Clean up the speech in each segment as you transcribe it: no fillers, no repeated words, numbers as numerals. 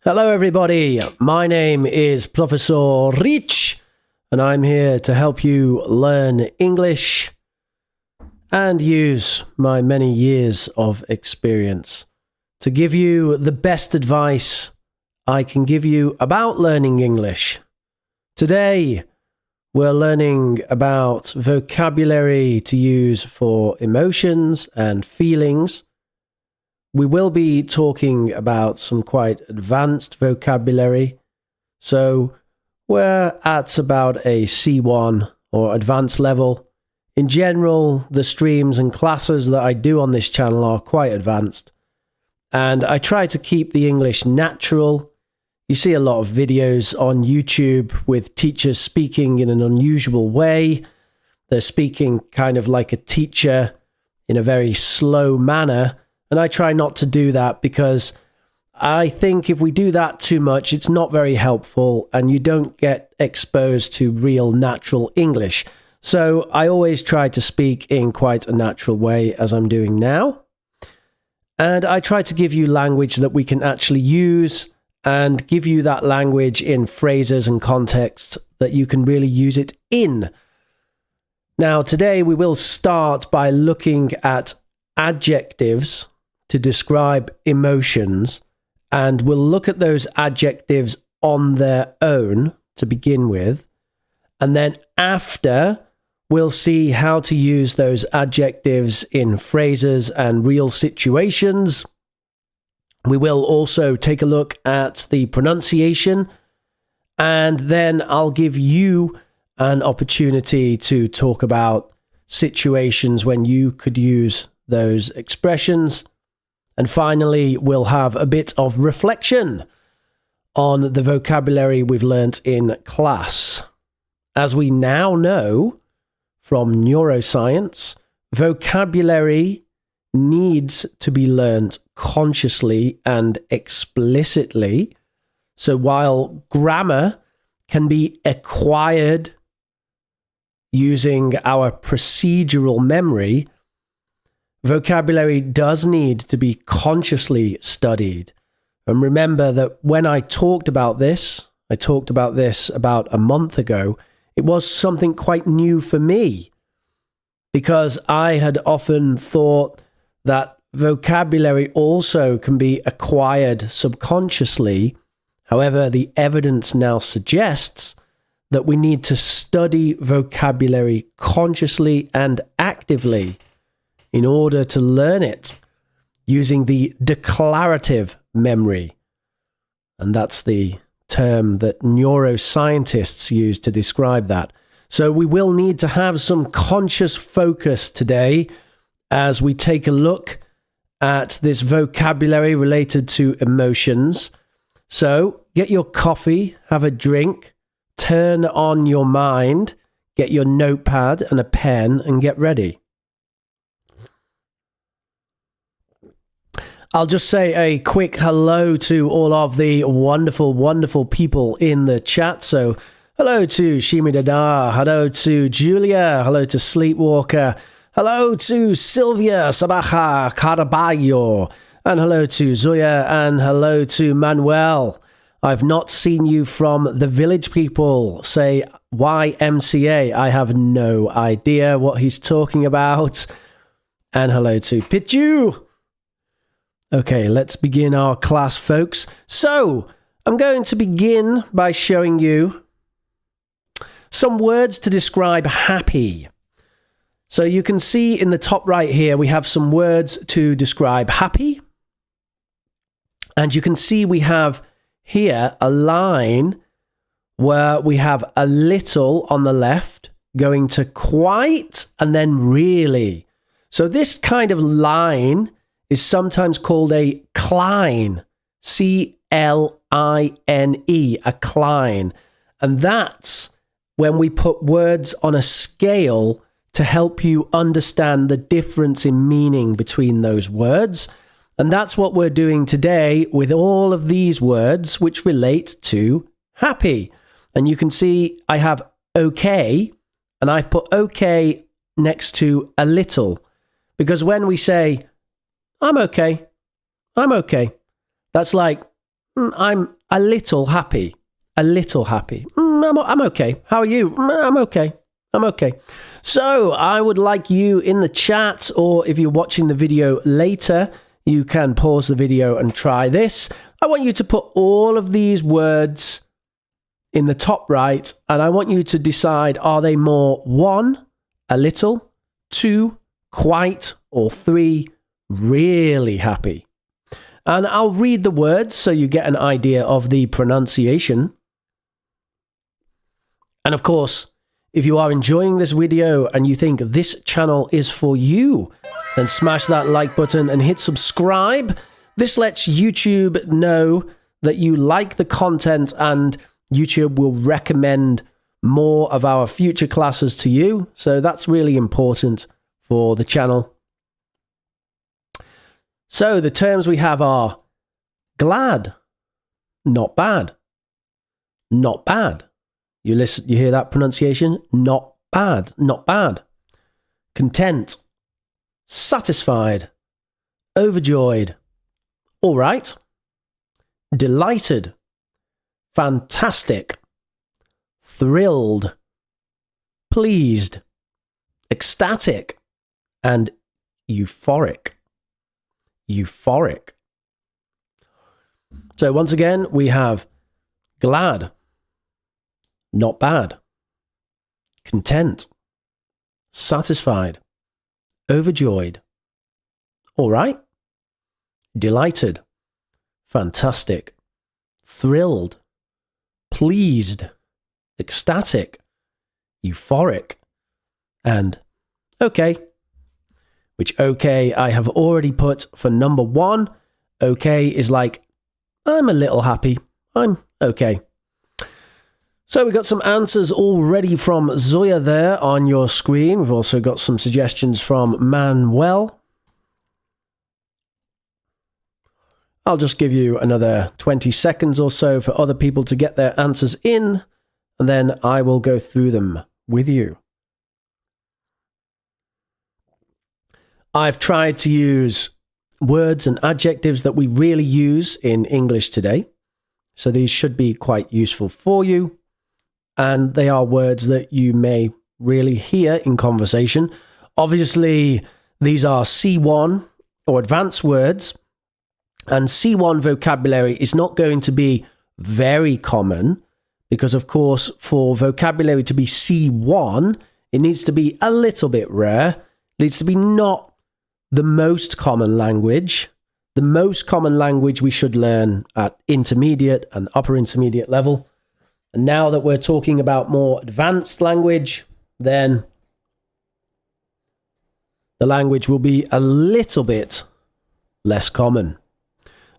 Hello everybody, my name is Professor Rich and I'm here to help you learn English and use my many years of experience to give you the best advice I can give you about learning English. Today we're learning about vocabulary to use for emotions and feelings. We will be talking about some quite advanced vocabulary. So we're at about a C1 or advanced level. In general, the streams and classes that I do on this channel are quite advanced. And I try to keep the English natural. You see a lot of videos on YouTube with teachers speaking in an unusual way. They're speaking kind of like a teacher in a very slow manner. And I try not to do that because I think if we do that too much, it's not very helpful and you don't get exposed to real natural English. So I always try to speak in quite a natural way as I'm doing now. And I try to give you language that we can actually use and give you that language in phrases and contexts that you can really use it in. Now, today we will start by looking at adjectives to describe emotions, and we'll look at those adjectives on their own to begin with, and then after we'll see how to use those adjectives in phrases and real situations. We will also take a look at the pronunciation, and then I'll give you an opportunity to talk about situations when you could use those expressions. And finally, we'll have a bit of reflection on the vocabulary we've learnt in class. As we now know from neuroscience, vocabulary needs to be learnt consciously and explicitly. So while grammar can be acquired using our procedural memory, vocabulary does need to be consciously studied. And remember that when I talked about this about a month ago, it was something quite new for me because I had often thought that vocabulary also can be acquired subconsciously. However, the evidence now suggests that we need to study vocabulary consciously and actively in order to learn it using the declarative memory. And that's the term that neuroscientists use to describe that. So we will need to have some conscious focus today as we take a look at this vocabulary related to emotions. So get your coffee, have a drink, turn on your mind, get your notepad and a pen and get ready. I'll just say a quick hello to all of the wonderful, wonderful people in the chat. So hello to Shimidada, hello to Julia, hello to Sleepwalker, hello to Sylvia Sabaja Caraballo, and hello to Zoya, and hello to Manuel. I've not seen you from the village people. Say YMCA. I have no idea what he's talking about. And hello to Pichu. Okay, let's begin our class, folks. So, I'm going to begin by showing you some words to describe happy. So you can see in the top right here, we have some words to describe happy. And you can see we have here a line where we have a little on the left going to quite and then really. So this kind of line is sometimes called a cline, C-L-I-N-E, a cline. And that's when we put words on a scale to help you understand the difference in meaning between those words. And that's what we're doing today with all of these words which relate to happy. And you can see I have okay, and I've put okay next to a little. Because when we say, I'm okay, that's like, I'm a little happy. A little happy. I'm okay. How are you? I'm okay. I'm okay. So I would like you in the chat, or if you're watching the video later, you can pause the video and try this. I want you to put all of these words in the top right, and I want you to decide, are they more 1, a little, 2, quite, or 3, really happy? And I'll read the words so you get an idea of the pronunciation. And of course, if you are enjoying this video and you think this channel is for you, then smash that like button and hit subscribe. This lets YouTube know that you like the content, and YouTube will recommend more of our future classes to you. So that's really important for the channel. So the terms we have are glad, not bad, not bad. You listen, you hear that pronunciation? Not bad, not bad. Content, satisfied, overjoyed, all right. Delighted, fantastic, thrilled, pleased, ecstatic, and euphoric. Euphoric. So once again, we have glad, not bad, content, satisfied, overjoyed, all right, delighted, fantastic, thrilled, pleased, ecstatic, euphoric, and okay. Which okay I have already put for number 1. Okay is like, I'm a little happy. I'm okay. So we got some answers already from Zoya there on your screen. We've also got some suggestions from Manuel. I'll just give you another 20 seconds or so for other people to get their answers in, and then I will go through them with you. I've tried to use words and adjectives that we really use in English today. So these should be quite useful for you. And they are words that you may really hear in conversation. Obviously, these are C1 or advanced words. And C1 vocabulary is not going to be very common because, of course, for vocabulary to be C1, it needs to be a little bit rare. It needs to be not the most common language. The most common language we should learn at intermediate and upper intermediate level. And now that we're talking about more advanced language, then the language will be a little bit less common.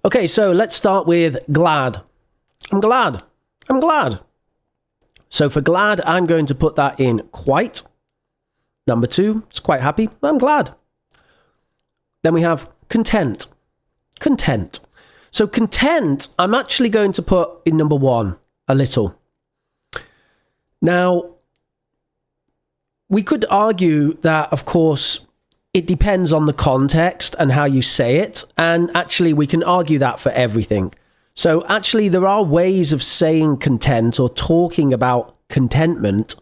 Okay, so let's start with glad. I'm glad. I'm glad. So for glad, I'm going to put that in quite. Number 2, it's quite happy. I'm glad. Then we have content. Content. So content, I'm actually going to put in number 1, a little. Now, we could argue that, of course, it depends on the context and how you say it. And actually, we can argue that for everything. So actually, there are ways of saying content or talking about contentment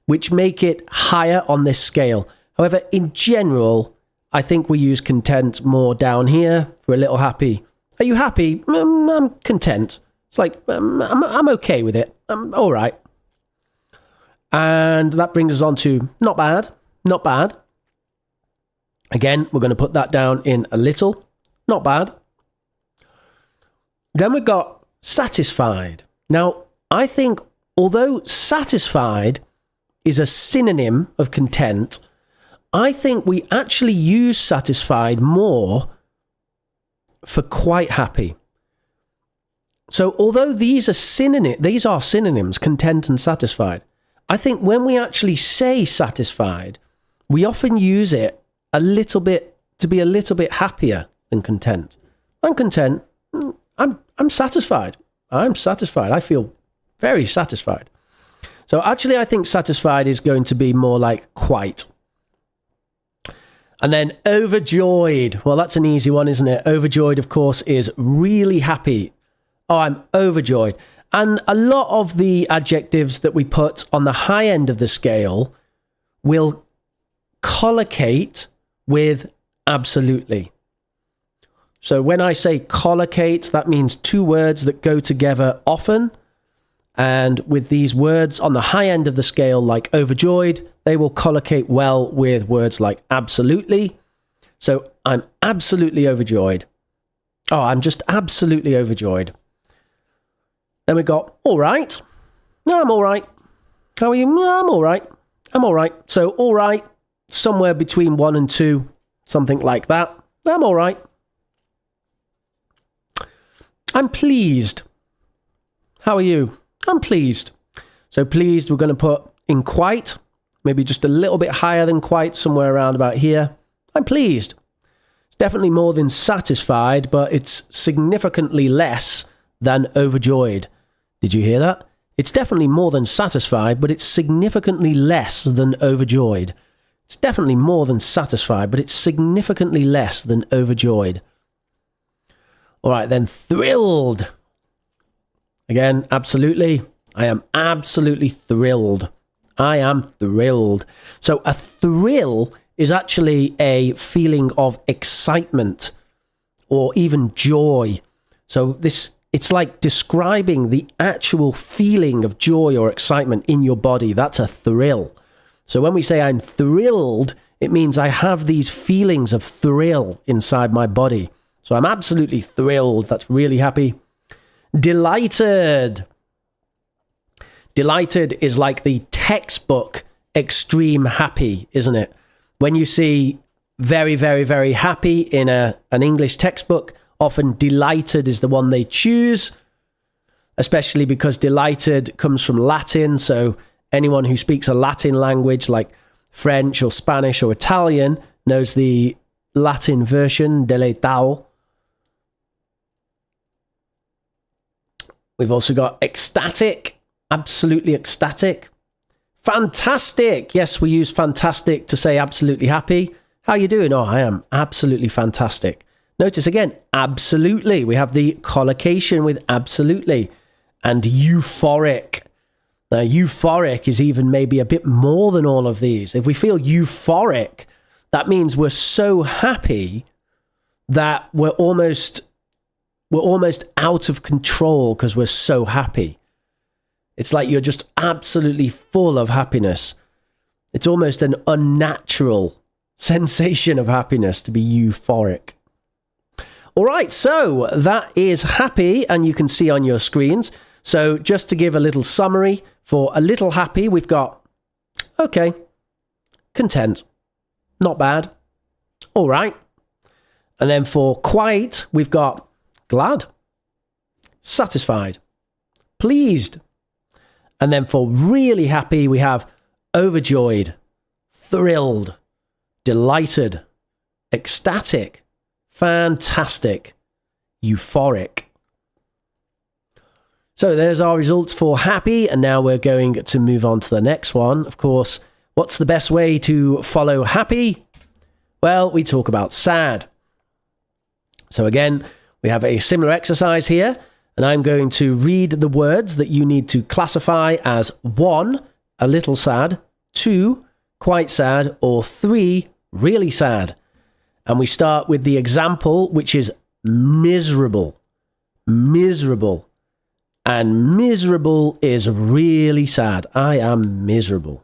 which make it higher on this scale. However, in general, I think we use content more down here for a little happy. Are you happy? I'm content. It's like, I'm okay with it. I'm all right. And that brings us on to not bad. Not bad. Again, we're going to put that down in a little. Not bad. Then we've got satisfied. Now, I think although satisfied is a synonym of content, I think we actually use satisfied more for quite happy. So although these are synonyms, content and satisfied, I think when we actually say satisfied, we often use it a little bit to be a little bit happier than content. I'm content. I'm satisfied. I'm satisfied. I feel very satisfied. So actually, I think satisfied is going to be more like quite. And then overjoyed. Well, that's an easy one, isn't it? Overjoyed, of course, is really happy. Oh, I'm overjoyed. And a lot of the adjectives that we put on the high end of the scale will collocate with absolutely. So when I say collocate, that means two words that go together often. And with these words on the high end of the scale, like overjoyed, they will collocate well with words like absolutely. So I'm absolutely overjoyed. Oh, I'm just absolutely overjoyed. Then we got all right. No, I'm all right. How are you? No, I'm all right. I'm all right. So all right, somewhere between 1 and 2, something like that. I'm all right. I'm pleased. How are you? I'm pleased. So pleased, we're going to put in quite, maybe just a little bit higher than quite, somewhere around about here. I'm pleased. It's definitely more than satisfied, but it's significantly less than overjoyed. Did you hear that? It's definitely more than satisfied, but it's significantly less than overjoyed. It's definitely more than satisfied, but it's significantly less than overjoyed. All right, then thrilled. Again, absolutely. I am absolutely thrilled. I am thrilled. So a thrill is actually a feeling of excitement or even joy. So it's like describing the actual feeling of joy or excitement in your body. That's a thrill. So when we say I'm thrilled, it means I have these feelings of thrill inside my body. So I'm absolutely thrilled. That's really happy. Delighted. Delighted is like the textbook extreme happy, isn't it? When you see very, very, very happy in an English textbook, often delighted is the one they choose, especially because delighted comes from Latin. So anyone who speaks a Latin language like French or Spanish or Italian knows the Latin version, deleitao. We've also got ecstatic, absolutely ecstatic. Fantastic. Yes, we use fantastic to say absolutely happy. How are you doing? Oh, I am absolutely fantastic. Notice again, absolutely. We have the collocation with absolutely. And euphoric. Now, euphoric is even maybe a bit more than all of these. If we feel euphoric, that means we're so happy that we're almost out of control because we're so happy. It's like you're just absolutely full of happiness. It's almost an unnatural sensation of happiness to be euphoric. All right, so that is happy, and you can see on your screens. So just to give a little summary, for a little happy, we've got, okay, content, not bad, all right. And then for quite, we've got glad, satisfied, pleased. And then for really happy, we have overjoyed, thrilled, delighted, ecstatic, fantastic, euphoric. So there's our results for happy, and now we're going to move on to the next one. Of course, what's the best way to follow happy? Well, we talk about sad. So again, we have a similar exercise here, and I'm going to read the words that you need to classify as 1, a little sad, 2, quite sad, or 3, really sad. And we start with the example, which is miserable. Miserable. And miserable is really sad. I am miserable.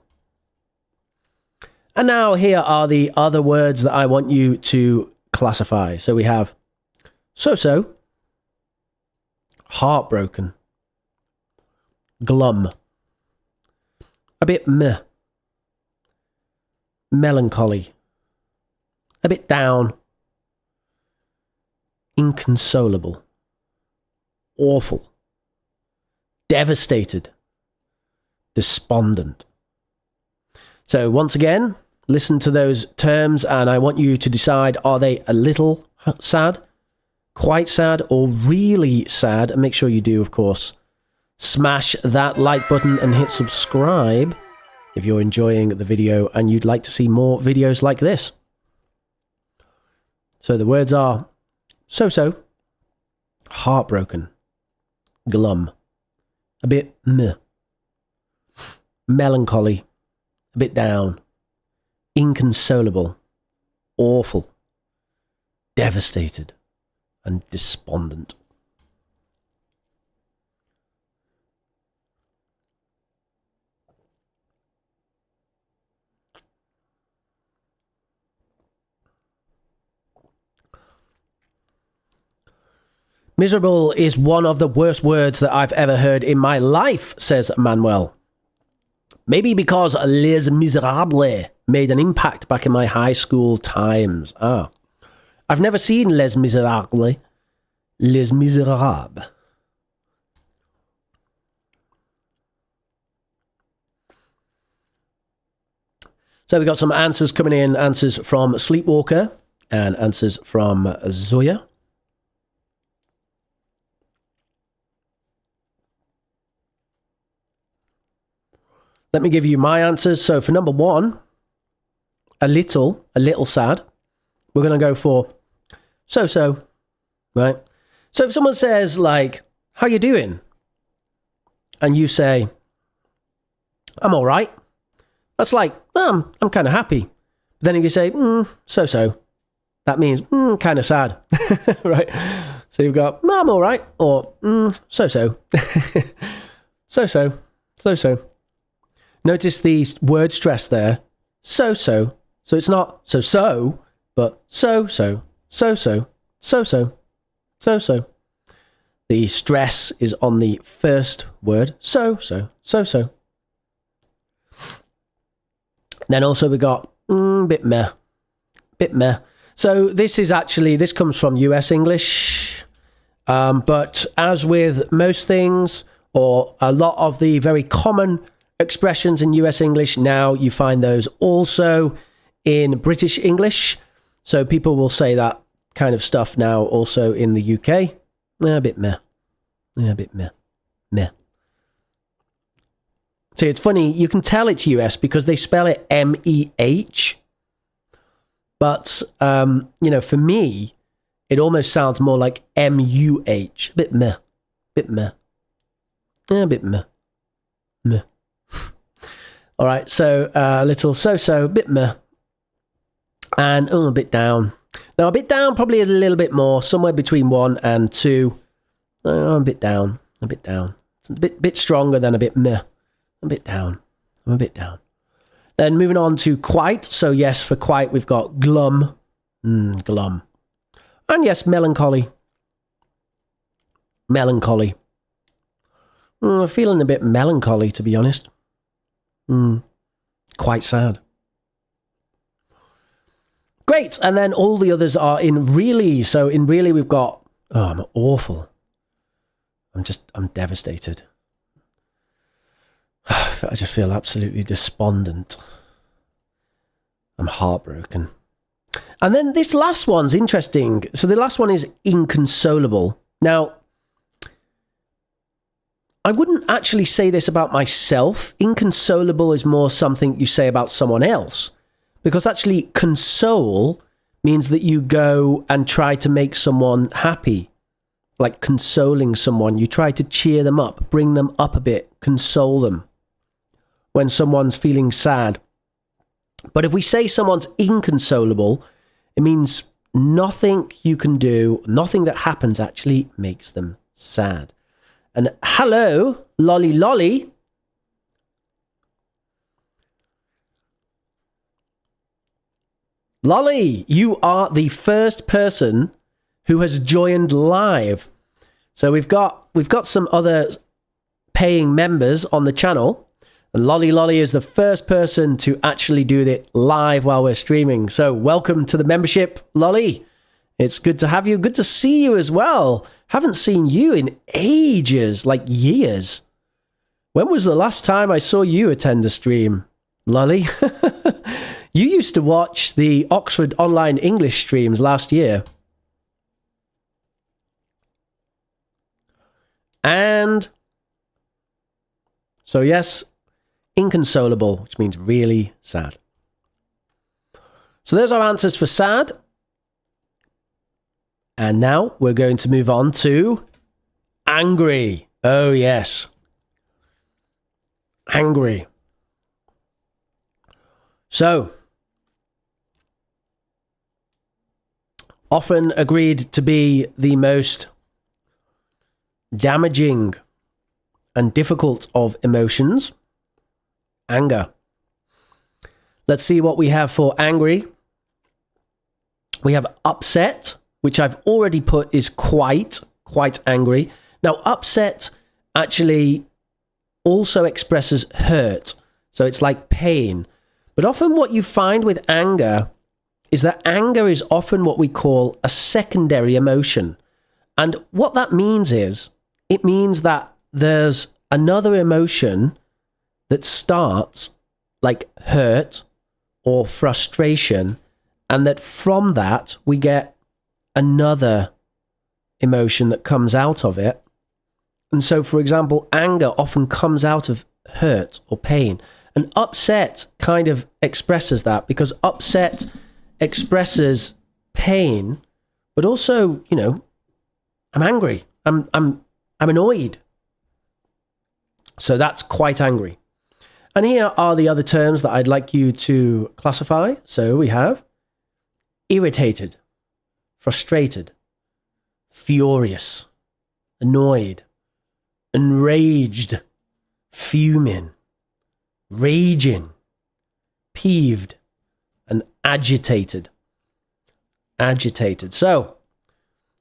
And now here are the other words that I want you to classify. So we have so-so, heartbroken, glum, a bit meh, melancholy, a bit down, inconsolable, awful, devastated, despondent. So once again, listen to those terms and I want you to decide, are they a little sad, quite sad, or really sad? And make sure you do, of course, smash that like button and hit subscribe if you're enjoying the video and you'd like to see more videos like this. So the words are so-so, heartbroken, glum. A bit meh. Melancholy. A bit down. Inconsolable. Awful. Devastated. And despondent. Miserable is one of the worst words that I've ever heard in my life, says Manuel. Maybe because Les Miserables made an impact back in my high school times. I've never seen Les Miserables. Les Miserables. So we got some answers coming in. Answers from Sleepwalker and answers from Zoya. Let me give you my answers. So for number one, a little sad. We're going to go for so-so, right? So if someone says like, how you doing? And you say, I'm all right. That's like, I'm kind of happy. But then if you say, so-so, that means kind of sad, right? So you've got, I'm all right, or so-so, so-so, so-so. Notice the word stress there, so-so. So it's not so-so, but so-so, so-so, so-so, so-so. The stress is on the first word, so-so, so-so. Then also we got bit meh. So this comes from US English, but as with most things, or a lot of the very common expressions in US English, now you find those also in British English. So people will say that kind of stuff now also in the UK. A bit meh. Meh. See, it's funny, you can tell it's US because they spell it M-E-H. But, for me, it almost sounds more like M-U-H. A bit meh. A bit meh. Meh. All right, so a little so-so, a bit meh. And a bit down. Now, a bit down probably is a little bit more, somewhere between 1 and 2. A bit down. It's a bit stronger than a bit meh. I'm a bit down. Then moving on to quite. So yes, for quite, we've got glum. Glum. And yes, melancholy. I'm feeling a bit melancholy, to be honest. Quite sad. Great. And then all the others are in really. So in really, we've got, I'm awful. I'm devastated. I just feel absolutely despondent. I'm heartbroken. And then this last one's interesting. So the last one is inconsolable. Now, I wouldn't actually say this about myself. Inconsolable is more something you say about someone else. Because actually, console means that you go and try to make someone happy. Like consoling someone. You try to cheer them up, bring them up a bit, console them when someone's feeling sad. But if we say someone's inconsolable, it means nothing you can do, nothing that happens actually makes them sad. And hello, Lolly Lolly. Lolly, you are the first person who has joined live. So we've got some other paying members on the channel. And Lolly Lolly is the first person to actually do it live while we're streaming. So welcome to the membership, Lolly. It's good to have you. Good to see you as well. Haven't seen you in ages, like years. When was the last time I saw you attend a stream, Lolly? You used to watch the Oxford Online English streams last year. And so yes, inconsolable, which means really sad. So there's our answers for sad. And now we're going to move on to angry. Oh, yes. Angry. So, often agreed to be the most damaging and difficult of emotions. Anger. Let's see what we have for angry. We have upset, which I've already put is quite angry. Now, upset actually also expresses hurt. So it's like pain. But often what you find with anger is that anger is often what we call a secondary emotion. And what that means is, it means that there's another emotion that starts like hurt or frustration, and that from that we get another emotion that comes out of it. And so, for example, anger often comes out of hurt or pain. And upset kind of expresses that, because upset expresses pain, but also, you know, I'm angry. I'm annoyed. So that's quite angry. And here are the other terms that I'd like you to classify. So we have irritated, frustrated, furious, annoyed, enraged, fuming, raging, peeved, and agitated. Agitated. So,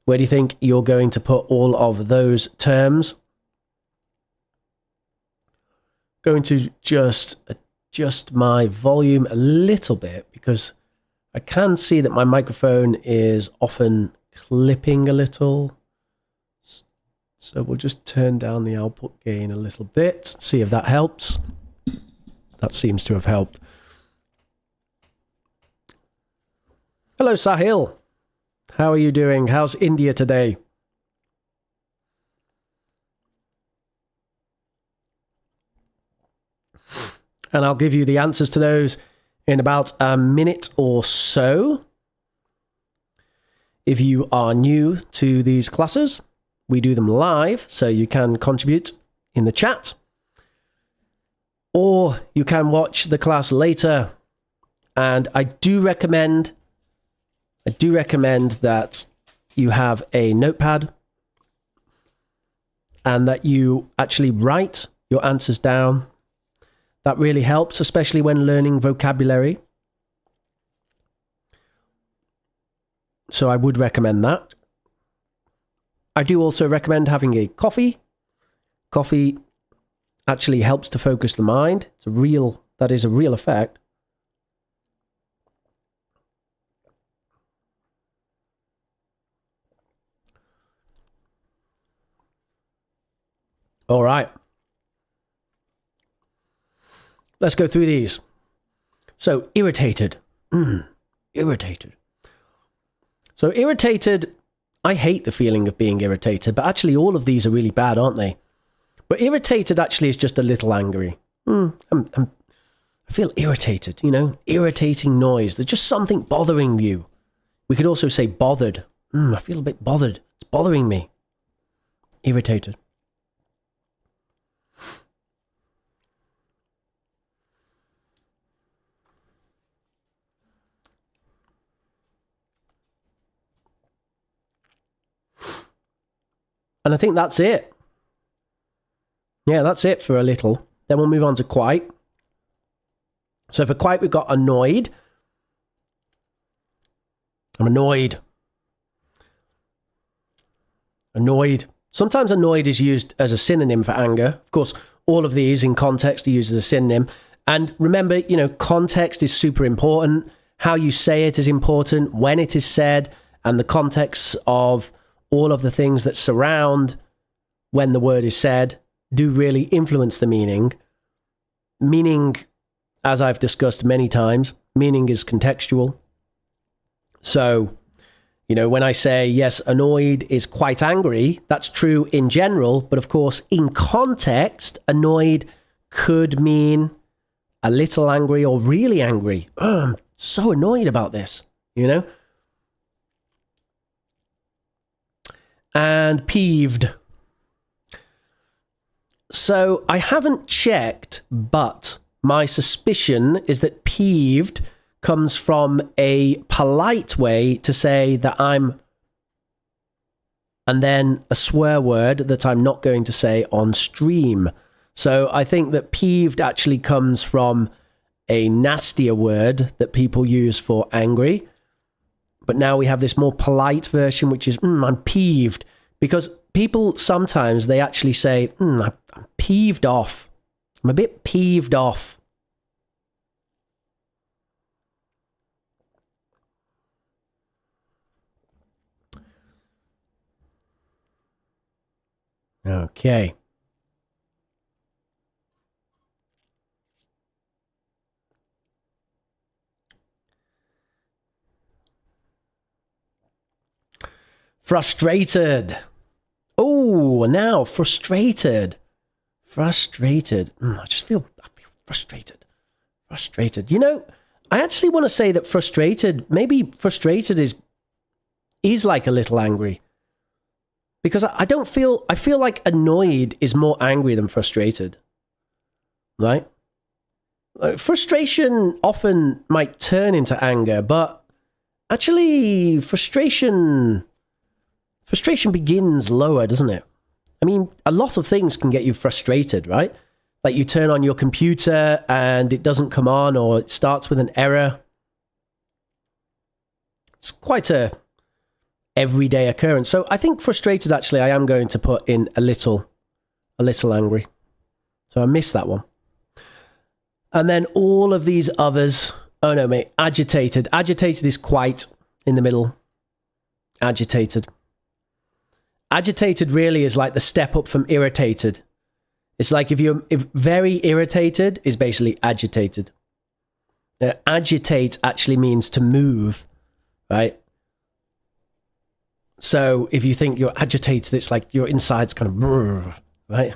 where do you think you're going to put all of those terms? Going to just adjust my volume a little bit, because I can see that my microphone is often clipping a little. So we'll just turn down the output gain a little bit, see if that helps. That seems to have helped. Hello, Sahil. How are you doing? How's India today? And I'll give you the answers to those in about a minute or so. If you are new to these classes, we do them live, so you can contribute in the chat. Or you can watch the class later. And I do recommend that you have a notepad and that you actually write your answers down. That really helps, especially when learning vocabulary. So I would recommend that. I do also recommend having a coffee. Coffee actually helps to focus the mind. That is a real effect. All right. Let's go through these. So, irritated. Irritated. So, irritated, I hate the feeling of being irritated, but actually all of these are really bad, aren't they? But irritated actually is just a little angry. I feel irritated, irritating noise. There's just something bothering you. We could also say bothered. I feel a bit bothered. It's bothering me. Irritated. And I think that's it. Yeah, that's it for a little. Then we'll move on to quite. So for quite, we've got annoyed. I'm annoyed. Annoyed. Sometimes annoyed is used as a synonym for anger. Of course, all of these in context are used as a synonym. And remember, context is super important. How you say it is important, when it is said, and the context of all of the things that surround when the word is said do really influence the meaning. Meaning, as I've discussed many times, meaning is contextual. So, when I say, yes, annoyed is quite angry, that's true in general, but of course, in context, annoyed could mean a little angry or really angry. I'm so annoyed about this, And peeved. So I haven't checked, but my suspicion is that peeved comes from a polite way to say that I'm, and then a swear word that I'm not going to say on stream. So I think that peeved actually comes from a nastier word that people use for angry. But now we have this more polite version, which is, I'm peeved. Because people sometimes, they actually say, I'm peeved off. I'm a bit peeved off. Okay. Frustrated. Oh, now frustrated. Frustrated. I feel frustrated. Frustrated. You know, I actually want to say that maybe frustrated is like a little angry. Because I feel like annoyed is more angry than frustrated. Right? Frustration often might turn into anger, but actually frustration begins lower, doesn't it? I mean, a lot of things can get you frustrated, right? Like you turn on your computer and it doesn't come on, or it starts with an error. It's quite a everyday occurrence. So I think frustrated, actually, I am going to put in a little angry. So I missed that one. And then all of these others. Oh no, mate, agitated. Agitated is quite in the middle. Agitated. Agitated really is like the step up from irritated. It's like if very irritated is basically agitated. Agitate actually means to move, right? So if you think you're agitated, it's like your inside's kind of, right?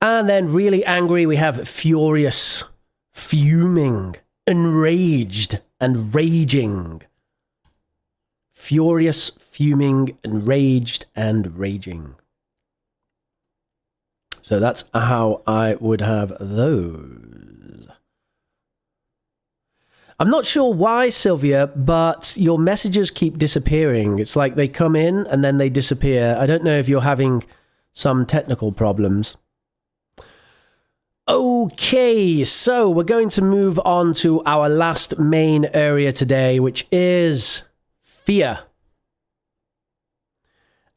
And then really angry, we have furious, fuming, enraged, and raging. Furious, fuming, enraged, and raging. So that's how I would have those. I'm not sure why, Sylvia, but your messages keep disappearing. It's like they come in and then they disappear. I don't know if you're having some technical problems. Okay, so we're going to move on to our last main area today, which is fear.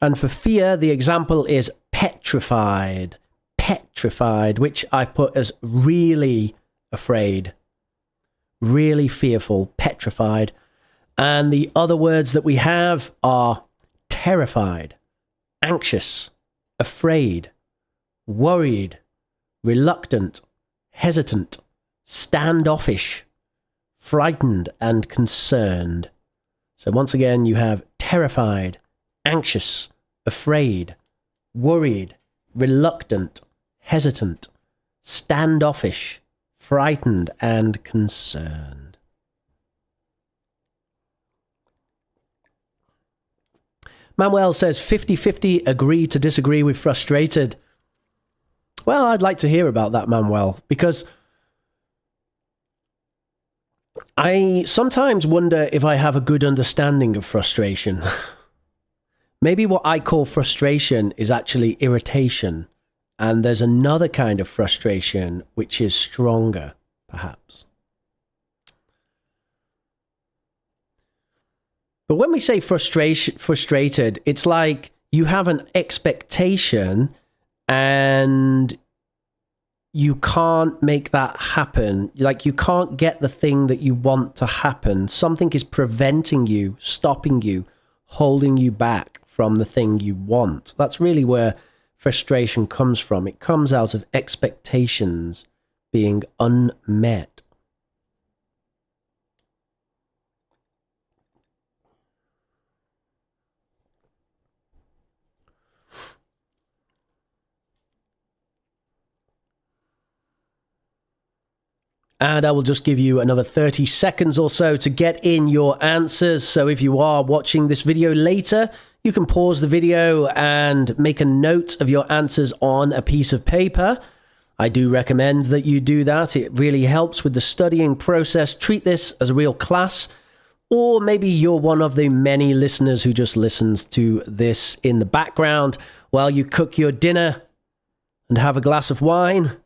And for fear, the example is petrified. Petrified, which I've put as really afraid. Really fearful, petrified. And the other words that we have are terrified, anxious, afraid, worried, reluctant, hesitant, standoffish, frightened, and concerned. So once again, you have terrified, anxious, afraid, worried, reluctant, hesitant, standoffish, frightened, and concerned. Manuel says 50-50 agree to disagree with frustrated. Well, I'd like to hear about that, Manuel, because I sometimes wonder if I have a good understanding of frustration. Maybe what I call frustration is actually irritation, and there's another kind of frustration which is stronger, perhaps. But when we say frustrated, it's like you have an expectation and you can't make that happen. Like you can't get the thing that you want to happen. Something is preventing you, stopping you, holding you back from the thing you want. That's really where frustration comes from. It comes out of expectations being unmet. And I will just give you another 30 seconds or so to get in your answers. So if you are watching this video later, You can pause the video and make a note of your answers on a piece of paper. I do recommend that you do that. It really helps with the studying process. Treat this as a real class. Or maybe you're one of the many listeners who just listens to this in the background while you cook your dinner and have a glass of wine,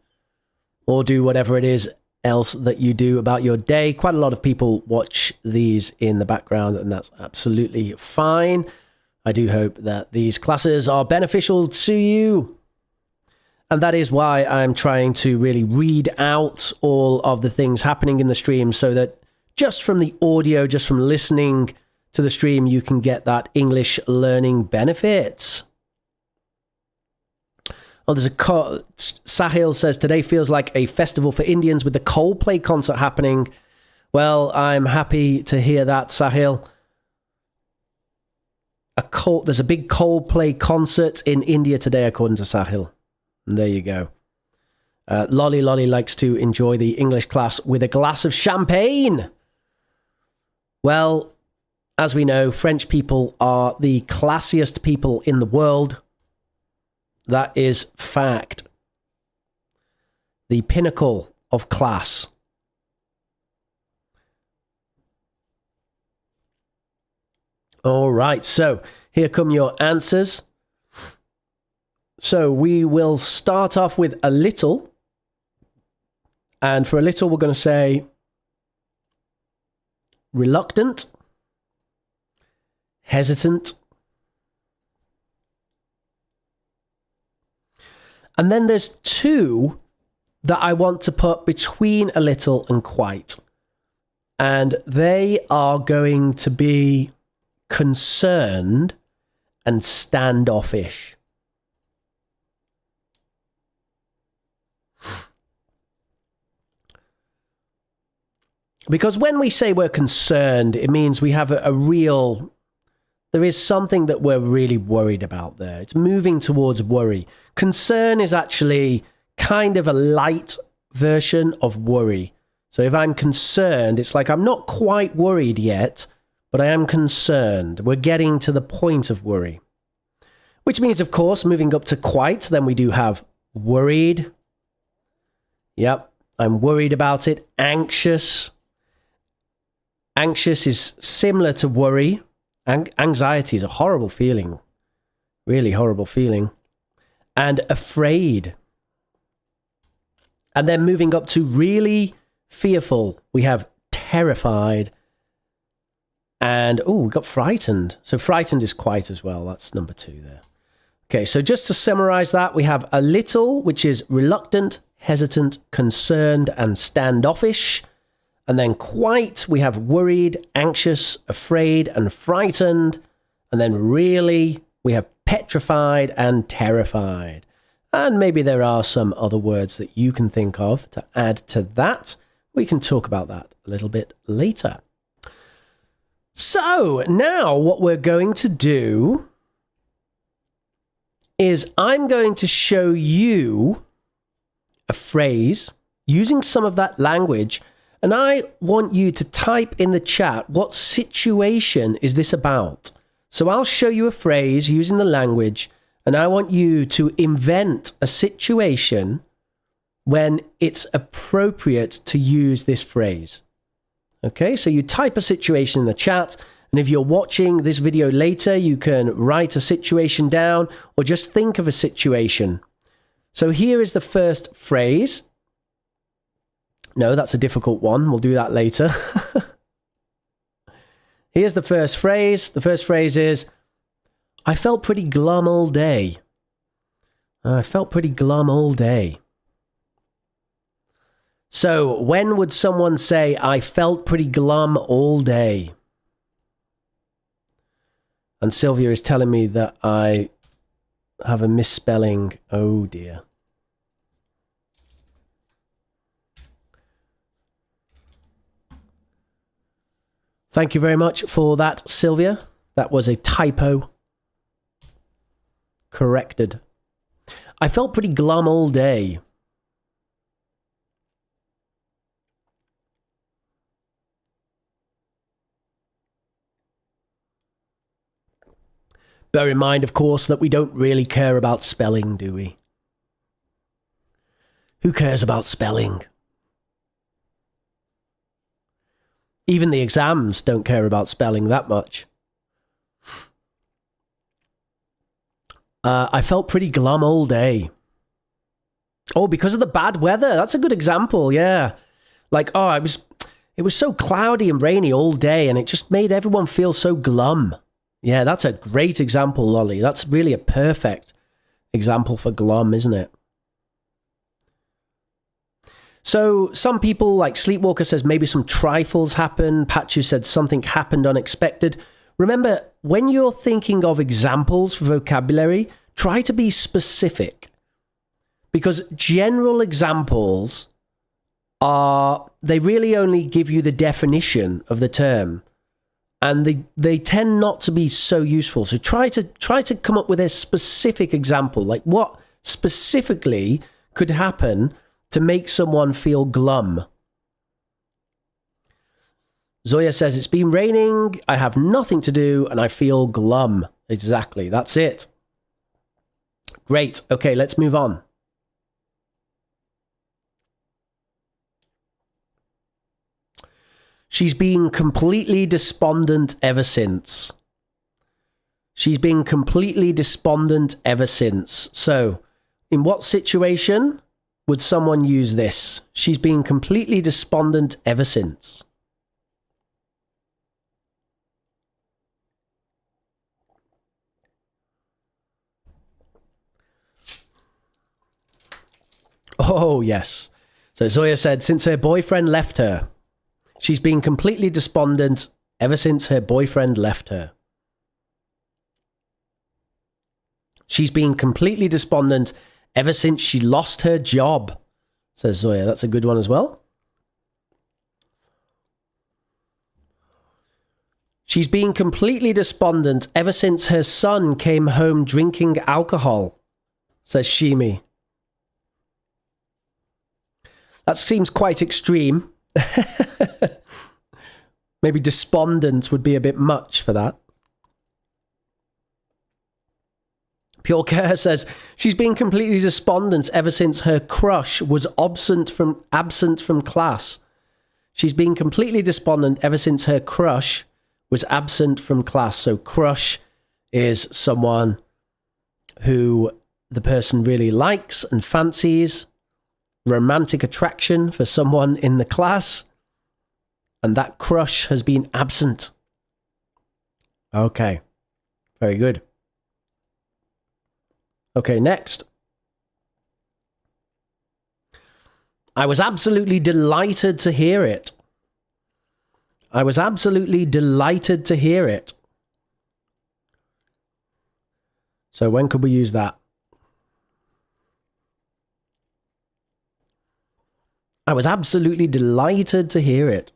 or do whatever it is else that you do about your day. Quite a lot of people watch these in the background, and that's absolutely fine. I do hope that these classes are beneficial to you. And that is why I'm trying to really read out all of the things happening in the stream, so that just from the audio, just from listening to the stream, you can get that English learning benefits. Oh, Sahil says, today feels like a festival for Indians with the Coldplay concert happening. Well, I'm happy to hear that, Sahil. There's a big Coldplay concert in India today, according to Sahil. And there you go. Lolly likes to enjoy the English class with a glass of champagne. Well, as we know, French people are the classiest people in the world. That is fact. The pinnacle of class. All right, so here come your answers. So we will start off with a little. And for a little, we're going to say reluctant, hesitant. And then there's two that I want to put between a little and quite. And they are going to be concerned and standoffish. Because when we say we're concerned, it means we have there is something that we're really worried about there. It's moving towards worry. Concern is actually kind of a light version of worry. So if I'm concerned, it's like I'm not quite worried yet, but I am concerned. We're getting to the point of worry. Which means, of course, moving up to quite, then we do have worried. Yep, I'm worried about it. Anxious. Anxious is similar to worry. Anxiety is a horrible feeling. Really horrible feeling. And afraid. And then moving up to really fearful, we have terrified. And, we got frightened. So frightened is quite as well. That's number 2 there. Okay, so just to summarize that, we have a little, which is reluctant, hesitant, concerned, and standoffish. And then quite, we have worried, anxious, afraid, and frightened. And then really, we have petrified and terrified. And maybe there are some other words that you can think of to add to that. We can talk about that a little bit later. So now what we're going to do is I'm going to show you a phrase using some of that language. And I want you to type in the chat, what situation is this about? So I'll show you a phrase using the language, and I want you to invent a situation when it's appropriate to use this phrase. Okay, so you type a situation in the chat, and if you're watching this video later, you can write a situation down or just think of a situation. So here is the first phrase. No, that's a difficult one. We'll do that later. Here's the first phrase. The first phrase is, I felt pretty glum all day. I felt pretty glum all day. So when would someone say, I felt pretty glum all day? And Sylvia is telling me that I have a misspelling. Oh dear. Thank you very much for that, Sylvia. That was a typo. Corrected. I felt pretty glum all day. Bear in mind, of course, that we don't really care about spelling, do we? Who cares about spelling? Even the exams don't care about spelling that much. I felt pretty glum all day. Oh, because of the bad weather. That's a good example, yeah. Like, it was so cloudy and rainy all day, and it just made everyone feel so glum. Yeah, that's a great example, Lolly. That's really a perfect example for glum, isn't it? So some people, like Sleepwalker says, maybe some trifles happened. Patchu said something happened unexpected. Remember, when you're thinking of examples for vocabulary, try to be specific. Because general examples they really only give you the definition of the term. And they tend not to be so useful. So try to come up with a specific example. Like what specifically could happen to make someone feel glum? Zoya says, it's been raining, I have nothing to do, and I feel glum. Exactly, that's it. Great. Okay, let's move on. She's been completely despondent ever since. She's been completely despondent ever since. So, in what situation would someone use this? She's been completely despondent ever since. Oh, yes. So Zoya said, since her boyfriend left her. She's been completely despondent ever since her boyfriend left her. She's been completely despondent ever since she lost her job, says Zoya. That's a good one as well. She's been completely despondent ever since her son came home drinking alcohol, says Shimi. That seems quite extreme. Maybe despondent would be a bit much for that. Pure Care says, she's been completely despondent ever since her crush was absent from class. She's been completely despondent ever since her crush was absent from class. So crush is someone who the person really likes and fancies. Romantic attraction for someone in the class. And that crush has been absent. Okay. Very good. Okay, next. I was absolutely delighted to hear it. I was absolutely delighted to hear it. So when could we use that? I was absolutely delighted to hear it.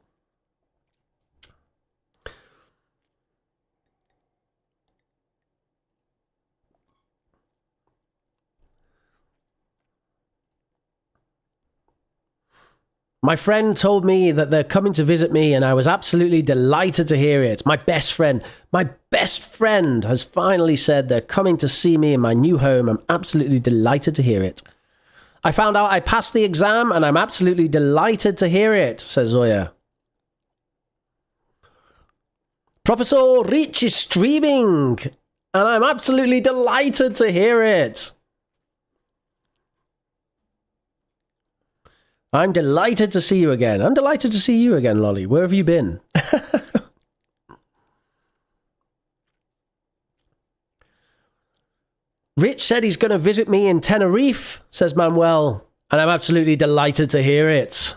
My friend told me that they're coming to visit me, and I was absolutely delighted to hear it. My best friend has finally said they're coming to see me in my new home. I'm absolutely delighted to hear it. I found out I passed the exam, and I'm absolutely delighted to hear it, says Zoya. Professor Rich is streaming, and I'm absolutely delighted to hear it. I'm delighted to see you again. I'm delighted to see you again, Lolly. Where have you been? Rich said he's going to visit me in Tenerife, says Manuel, and I'm absolutely delighted to hear it.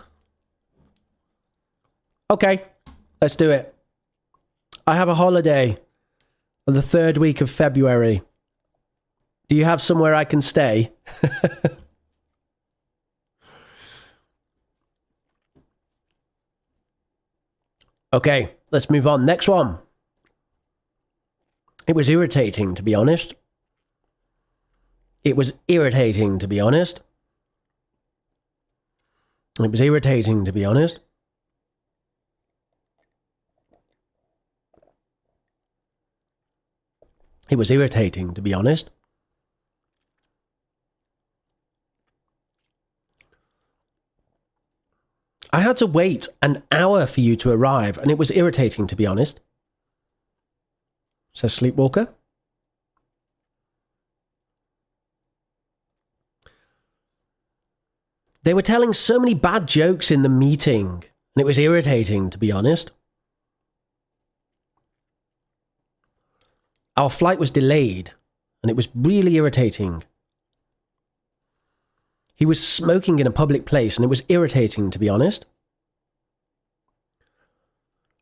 Okay, let's do it. I have a holiday on the 3rd week of February. Do you have somewhere I can stay? Okay, let's move on. Next one. It was irritating, to be honest. It was irritating, to be honest. It was irritating, to be honest. It was irritating, to be honest. I had to wait an hour for you to arrive, and it was irritating, to be honest. Says Sleepwalker. They were telling so many bad jokes in the meeting, and it was irritating, to be honest. Our flight was delayed, and it was really irritating. He was smoking in a public place, and it was irritating, to be honest.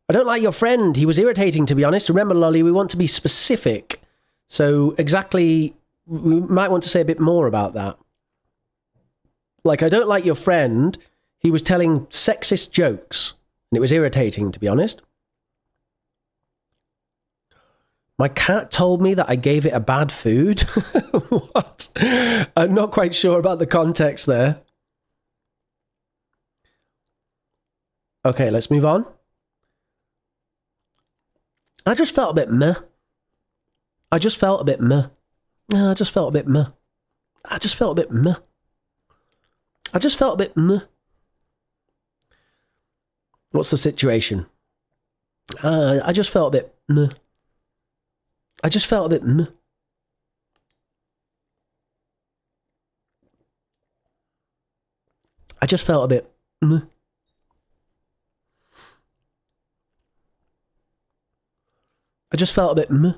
I don't like your friend. He was irritating, to be honest. Remember, Lolly, we want to be specific. So exactly, we might want to say a bit more about that. Like, I don't like your friend. He was telling sexist jokes, and it was irritating, to be honest. My cat told me that I gave it a bad food. What? I'm not quite sure about the context there. Okay, let's move on. I just felt a bit meh. I just felt a bit meh. I just felt a bit meh. I just felt a bit meh. I just felt a bit meh. What's the situation? I just felt a bit meh. I just felt a bit meh. I just felt a bit meh. I just felt a bit meh.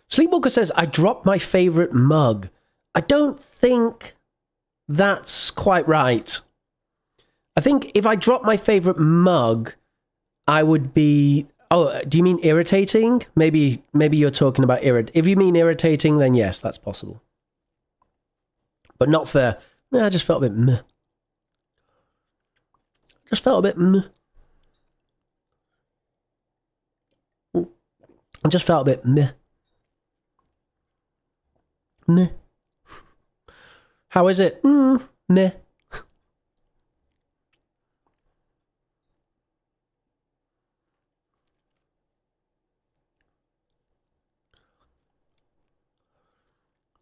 Sleepwalker says, I dropped my favourite mug. I don't think that's quite right. I think if I dropped my favourite mug, I would be... Oh, do you mean irritating? Maybe you're talking about If you mean irritating, then yes, that's possible. But not for... I just felt a bit meh. Just felt a bit meh. I just felt a bit meh. Meh. How is it? Meh.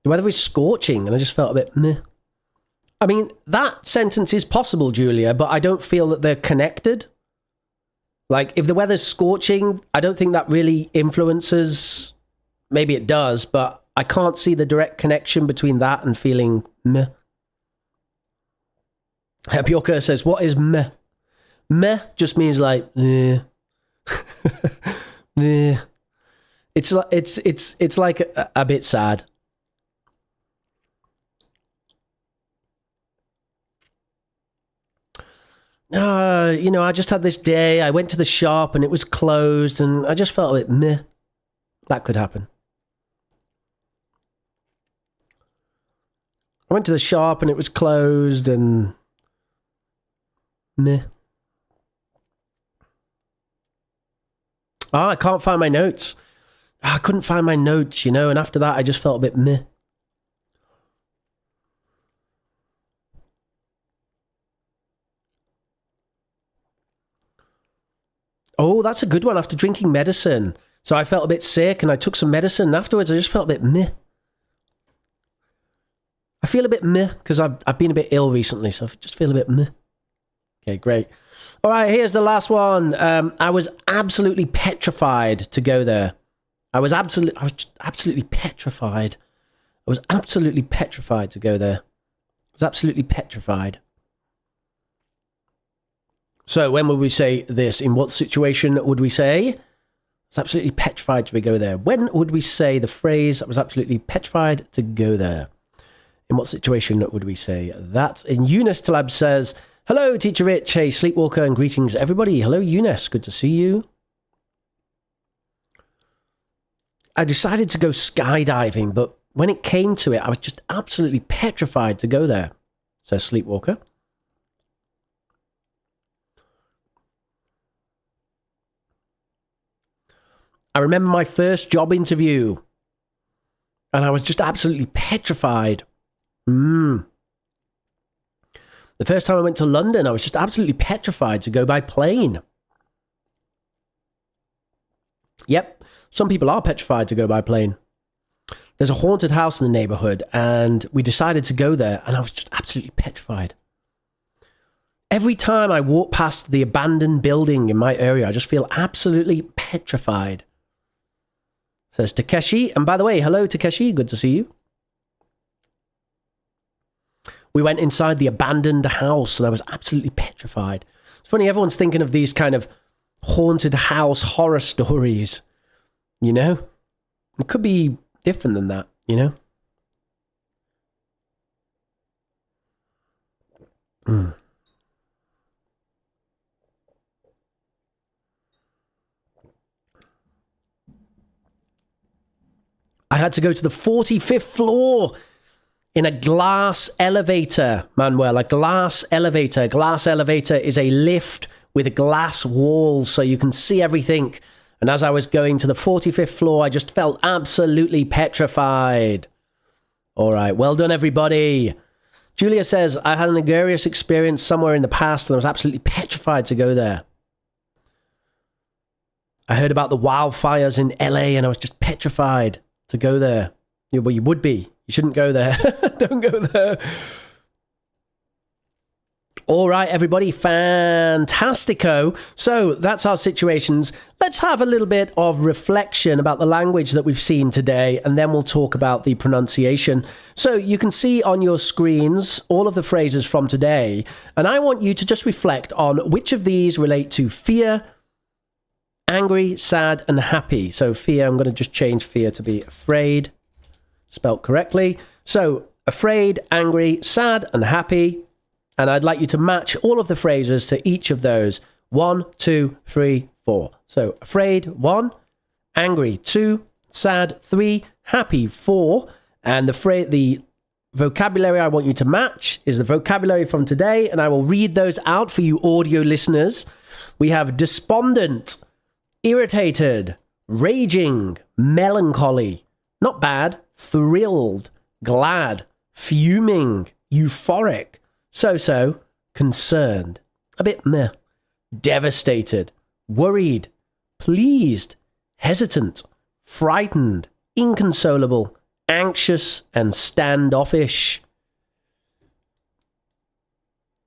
The weather is scorching and I just felt a bit meh. I mean, that sentence is possible, Julia, but I don't feel that they're connected. Like, if the weather's scorching, I don't think that really influences... Maybe it does, but I can't see the direct connection between that and feeling meh. Bjorka says, what is meh? Meh just means like, eh. Eh. It's like a bit sad. I just had this day. I went to the shop and it was closed and I just felt a bit meh. That could happen. I went to the shop and it was closed and meh. Oh, I can't find my notes. I couldn't find my notes, and after that I just felt a bit meh. Oh, that's a good one. After drinking medicine. So I felt a bit sick and I took some medicine and afterwards I just felt a bit meh. I feel a bit meh because I've been a bit ill recently, so I just feel a bit meh. Okay, great. All right, here's the last one. I was absolutely petrified to go there. I was absolutely petrified. I was absolutely petrified to go there. I was absolutely petrified. So when would we say this? In what situation would we say? I was absolutely petrified to go there. When would we say the phrase, I was absolutely petrified to go there? In what situation would we say that? And Eunice Talab says, hello, Teacher Rich. Hey, Sleepwalker, and greetings, everybody. Hello, Eunice. Good to see you. I decided to go skydiving, but when it came to it, I was just absolutely petrified to go there, says Sleepwalker. I remember my first job interview, and I was just absolutely petrified. The The first time I went to London, I was just absolutely petrified to go by plane. Yep, some people are petrified to go by plane. There's a haunted house in the neighborhood, and we decided to go there, and I was just absolutely petrified. Every time I walk past the abandoned building in my area, I just feel absolutely petrified. Says Takeshi. And by the way, hello, Takeshi. Good to see you. We went inside the abandoned house, and I was absolutely petrified. It's funny, everyone's thinking of these kind of haunted house horror stories, you know? It could be different than that, you know? I had to go to the 45th floor in a glass elevator, Manuel. A glass elevator. A glass elevator is a lift with glass walls so you can see everything. And as I was going to the 45th floor, I just felt absolutely petrified. All right, well done, everybody. Julia says, I had an egregious experience somewhere in the past and I was absolutely petrified to go there. I heard about the wildfires in LA and I was just petrified to go there. Yeah, well, you would be. You shouldn't go there. Don't go there. All right, everybody. Fantastico. So that's our situations. Let's have a little bit of reflection about the language that we've seen today, and then we'll talk about the pronunciation. So you can see on your screens all of the phrases from today, and I want you to just reflect on which of these relate to fear, angry, sad, and happy. So fear, I'm going to just change fear to be afraid, spelt correctly. So afraid, angry, sad, and happy. And I'd like you to match all of the phrases to each of those. 1, 2, 3, 4. So afraid, 1, angry, 2, sad, 3, happy, 4. And the vocabulary I want you to match is the vocabulary from today, and I will read those out for you audio listeners. We have despondent, irritated, raging, melancholy, not bad, thrilled, glad, fuming, euphoric, so-so, concerned, a bit meh, devastated, worried, pleased, hesitant, frightened, inconsolable, anxious, and standoffish.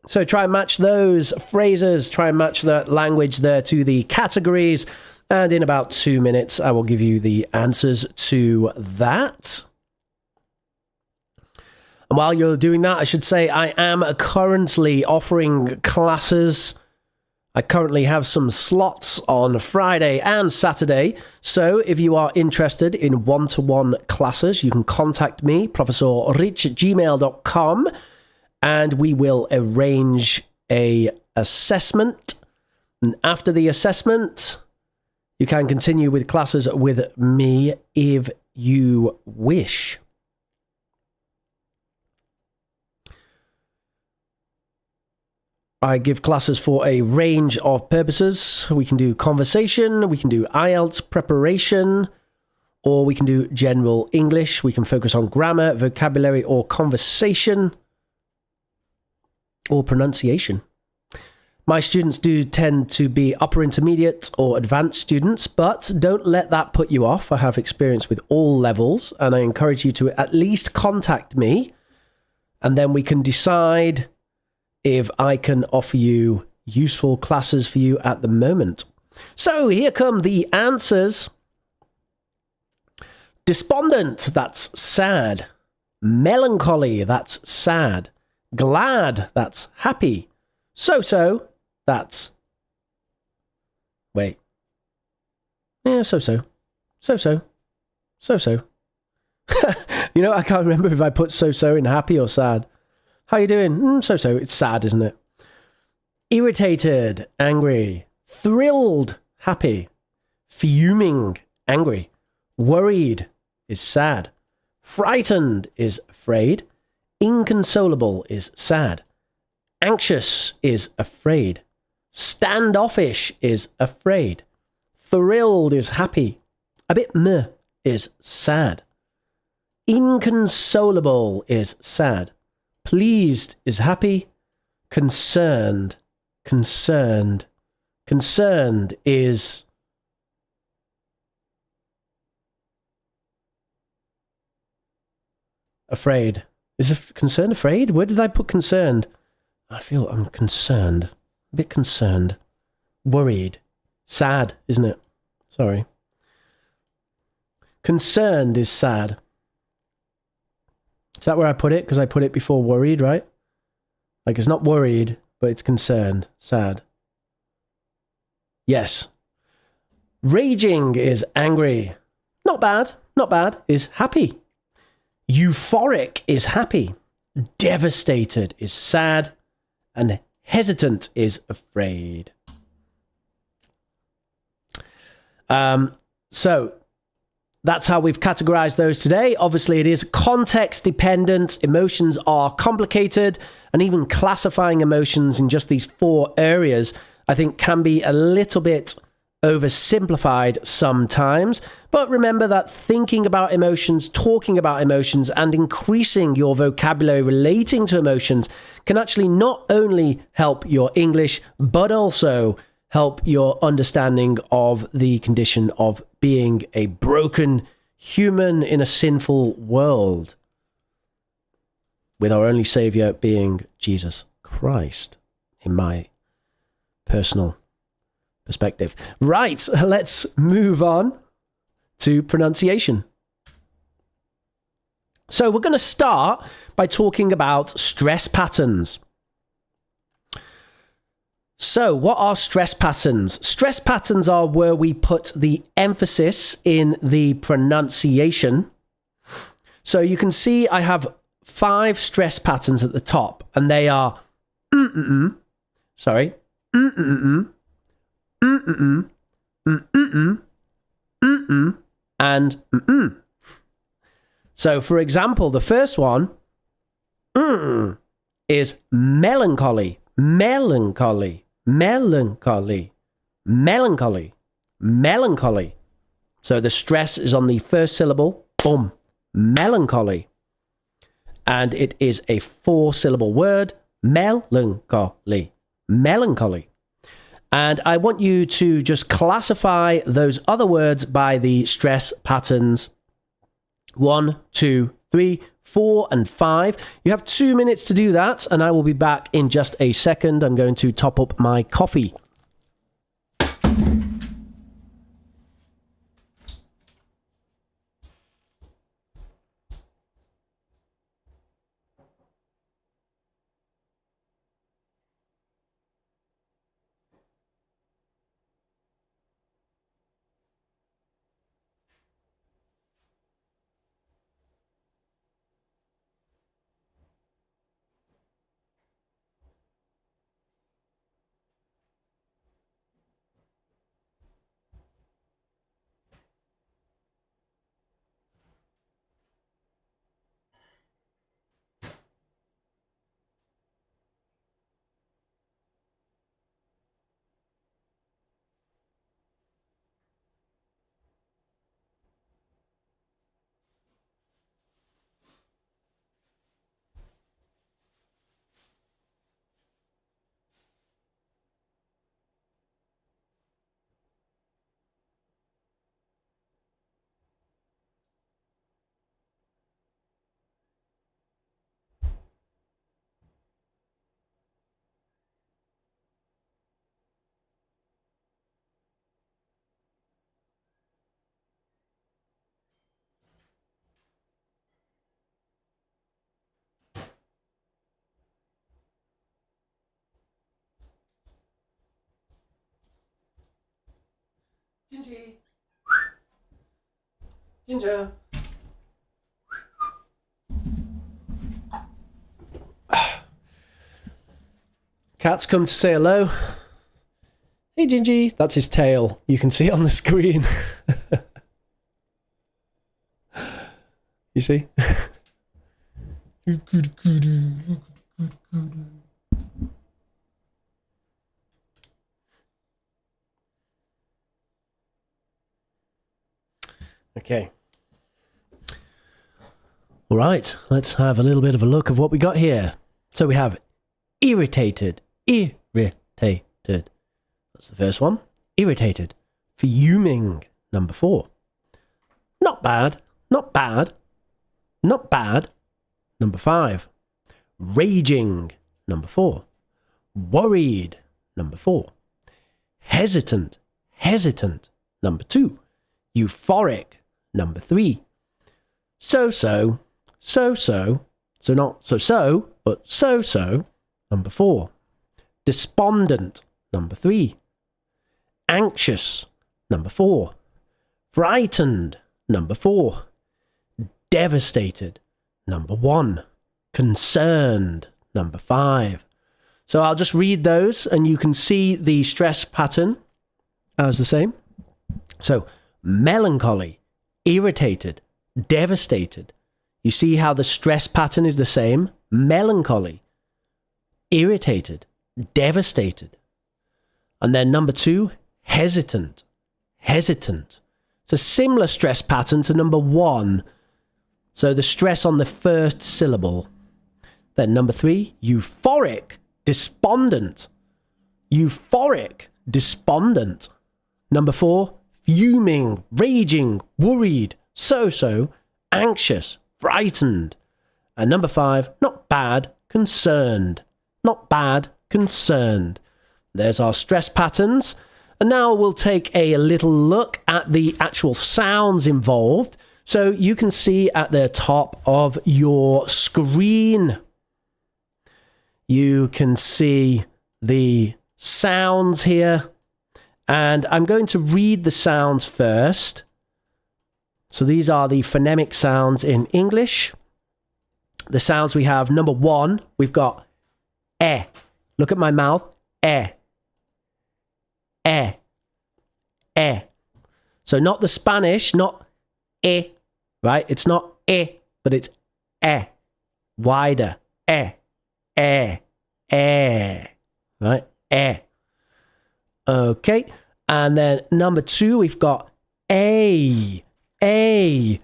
So try and match those phrases, try and match that language there to the categories, and in about 2 minutes, I will give you the answers to that. And while you're doing that, I should say I am currently offering classes. I currently have some slots on Friday and Saturday. So if you are interested in one-to-one classes, you can contact me, professorrich@gmail.com, and we will arrange a assessment. And after the assessment, you can continue with classes with me if you wish. I give classes for a range of purposes. We can do conversation, we can do IELTS preparation, or we can do general English. We can focus on grammar, vocabulary, or conversation, or pronunciation. My students do tend to be upper intermediate or advanced students, but don't let that put you off. I have experience with all levels, and I encourage you to at least contact me, and then we can decide if I can offer you useful classes for you at the moment. So here come the answers. Despondent, that's sad. Melancholy, that's sad. Glad, that's happy. So-so, that's... Wait. Yeah, so-so. So-so. So-so. You know, I can't remember if I put so-so in happy or sad. How you doing? So-so. It's sad, isn't it? Irritated, angry. Thrilled, happy. Fuming, angry. Worried is sad. Frightened is afraid. Inconsolable is sad. Anxious is afraid. Standoffish is afraid. Thrilled is happy. A bit meh is sad. Inconsolable is sad. Pleased is happy. concerned, concerned. Concerned is afraid. Is concerned afraid? Where did I put concerned? I feel I'm concerned. A bit concerned. Worried. Sad, isn't it? Sorry. Concerned is sad. Is that where I put it? Because I put it before worried, right? Like it's not worried, but it's concerned. Sad. Yes. Raging is angry. Not bad. Not bad. Is happy. Euphoric is happy. Devastated is sad. And hesitant is afraid. So that's how we've categorized those today. Obviously, it is context dependent. Emotions are complicated, and even classifying emotions in just these 4 areas, I think, can be a little bit oversimplified sometimes. But remember that thinking about emotions, talking about emotions, and increasing your vocabulary relating to emotions can actually not only help your English, but also help your understanding of the condition of being a broken human in a sinful world, with our only Savior being Jesus Christ, in my personal perspective. Right, let's move on to pronunciation. So we're going to start by talking about stress patterns. So what are stress patterns? Stress patterns are where we put the emphasis in the pronunciation. So you can see I have 5 stress patterns at the top, and they are sorry, and So for example, the first one is melancholy, melancholy. Melancholy, melancholy, melancholy. So the stress is on the first syllable, boom, melancholy. And it is a 4-syllable word, melancholy, melancholy. And I want you to just classify those other words by the stress patterns 1, 2, 3, 4, and 5. You have 2 minutes to do that, and I will be back in just a second. I'm going to top up my coffee. Gingy. Ginger. Cat's come to say hello. Hey, Gingy. That's his tail. You can see it on the screen. You see? Okay. All right, let's have a little bit of a look of what we got here. So we have irritated, irritated. That's the first one. Irritated. Fuming, number 4. Not bad, not bad, not bad, number 5. Raging, number 4. Worried, number 4. Hesitant, hesitant, number 2. Euphoric, number 3. So-so, so-so, so not so-so, but so-so, number 4. Despondent, number 3. Anxious, number 4. Frightened, number 4. Devastated, number 1. Concerned, number 5. So I'll just read those and you can see the stress pattern as the same. So melancholy, irritated, devastated. You see how the stress pattern is the same? Melancholy, irritated, devastated. And then number 2, hesitant, hesitant. It's a similar stress pattern to number 1. So the stress on the first syllable. Then number 3, euphoric, despondent. Euphoric, despondent. Number 4, fuming, raging, worried, so-so, anxious, frightened. And number 5, not bad, concerned. Not bad, concerned. There's our stress patterns. And now we'll take a little look at the actual sounds involved. So you can see at the top of your screen, you can see the sounds here. And I'm going to read the sounds first. So these are the phonemic sounds in English. The sounds we have, number 1, we've got eh. Look at my mouth, eh. Eh. Eh. So not the Spanish, not eh, right? It's not eh, but it's eh. Wider, eh. Eh, eh, right? Eh. Okay. And then number 2, we've got a.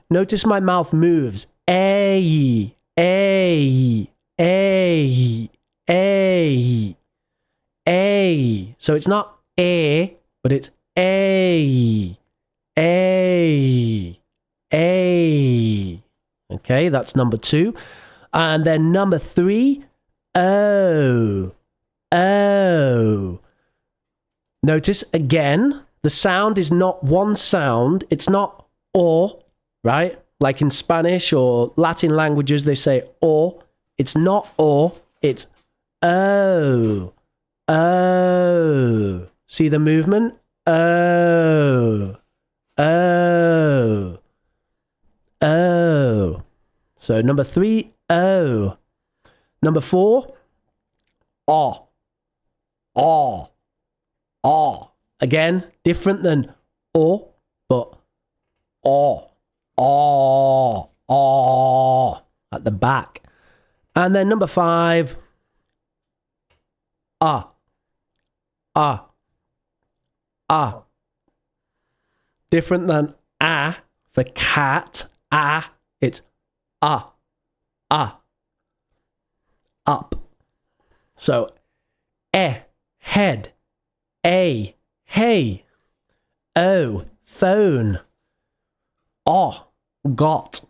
Notice my mouth moves. A. So it's not a, but it's a. Okay, that's number 2. And then number 3, oh. Notice again, the sound is not one sound. It's not or, right? Like in Spanish or Latin languages, they say or. It's not or, it's oh. Oh. See the movement? Oh. Oh. Oh. So number 3, oh. Number 4, ah. Ah. Ah. Again, different than or, but ah. Ah. Ah. At the back. And then number 5, ah. Ah. Ah. Different than for cat. It's up. So, head. A, hey. O, phone. Got.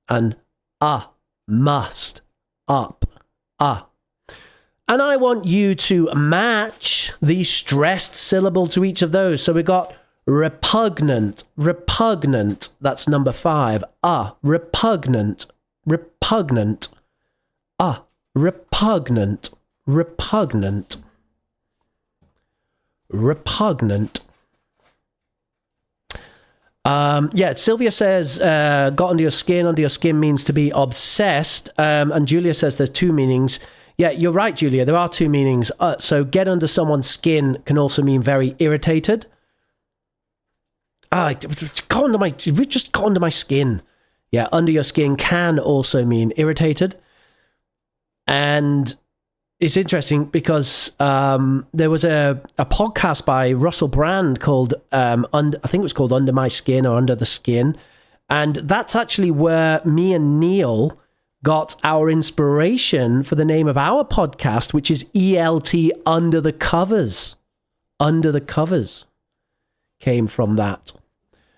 And must. Up. And I want you to match the stressed syllable to each of those. So we got repugnant. That's number 5. Repugnant. Repugnant. Sylvia says, got under your skin. Under your skin means to be obsessed. And Julia says there's 2 meanings. Yeah, you're right, Julia. There are 2 meanings. So get under someone's skin can also mean very irritated. Just got under my skin. Yeah, under your skin can also mean irritated. And it's interesting because there was a podcast by Russell Brand called, I think it was called Under My Skin or Under the Skin. And that's actually where me and Neil got our inspiration for the name of our podcast, which is ELT Under the Covers. Under the Covers came from that.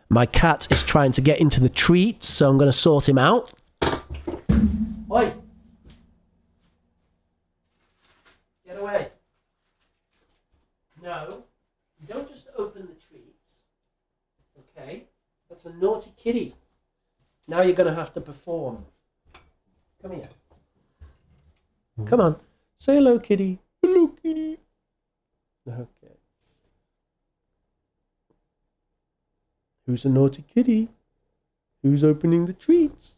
My cat is trying to get into the treats, so I'm going to sort him out. Oi! Get away. No, you don't just open the treats. Okay? That's a naughty kitty. Now you're going to have to perform. Come here. Come on. Say hello, kitty. Hello, kitty. Okay. Who's a naughty kitty? Who's opening the treats?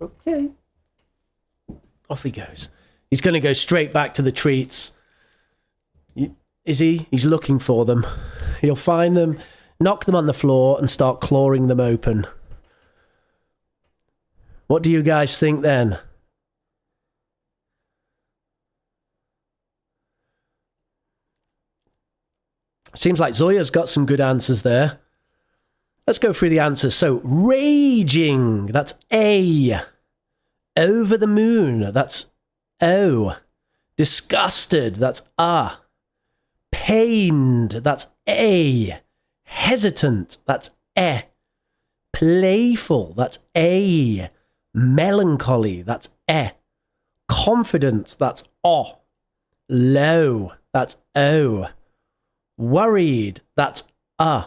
Okay. Off he goes. He's going to go straight back to the treats. Is he? He's looking for them. He'll find them, knock them on the floor, and start clawing them open. What do you guys think then? Seems like Zoya's got some good answers there. Let's go through the answers. So, raging, that's A. Over the moon, that's O. Disgusted, that's A. Pained, that's A. Hesitant, that's E. Playful, that's A. Melancholy, that's E. Confident, that's O. Low, that's O. Worried, that's A.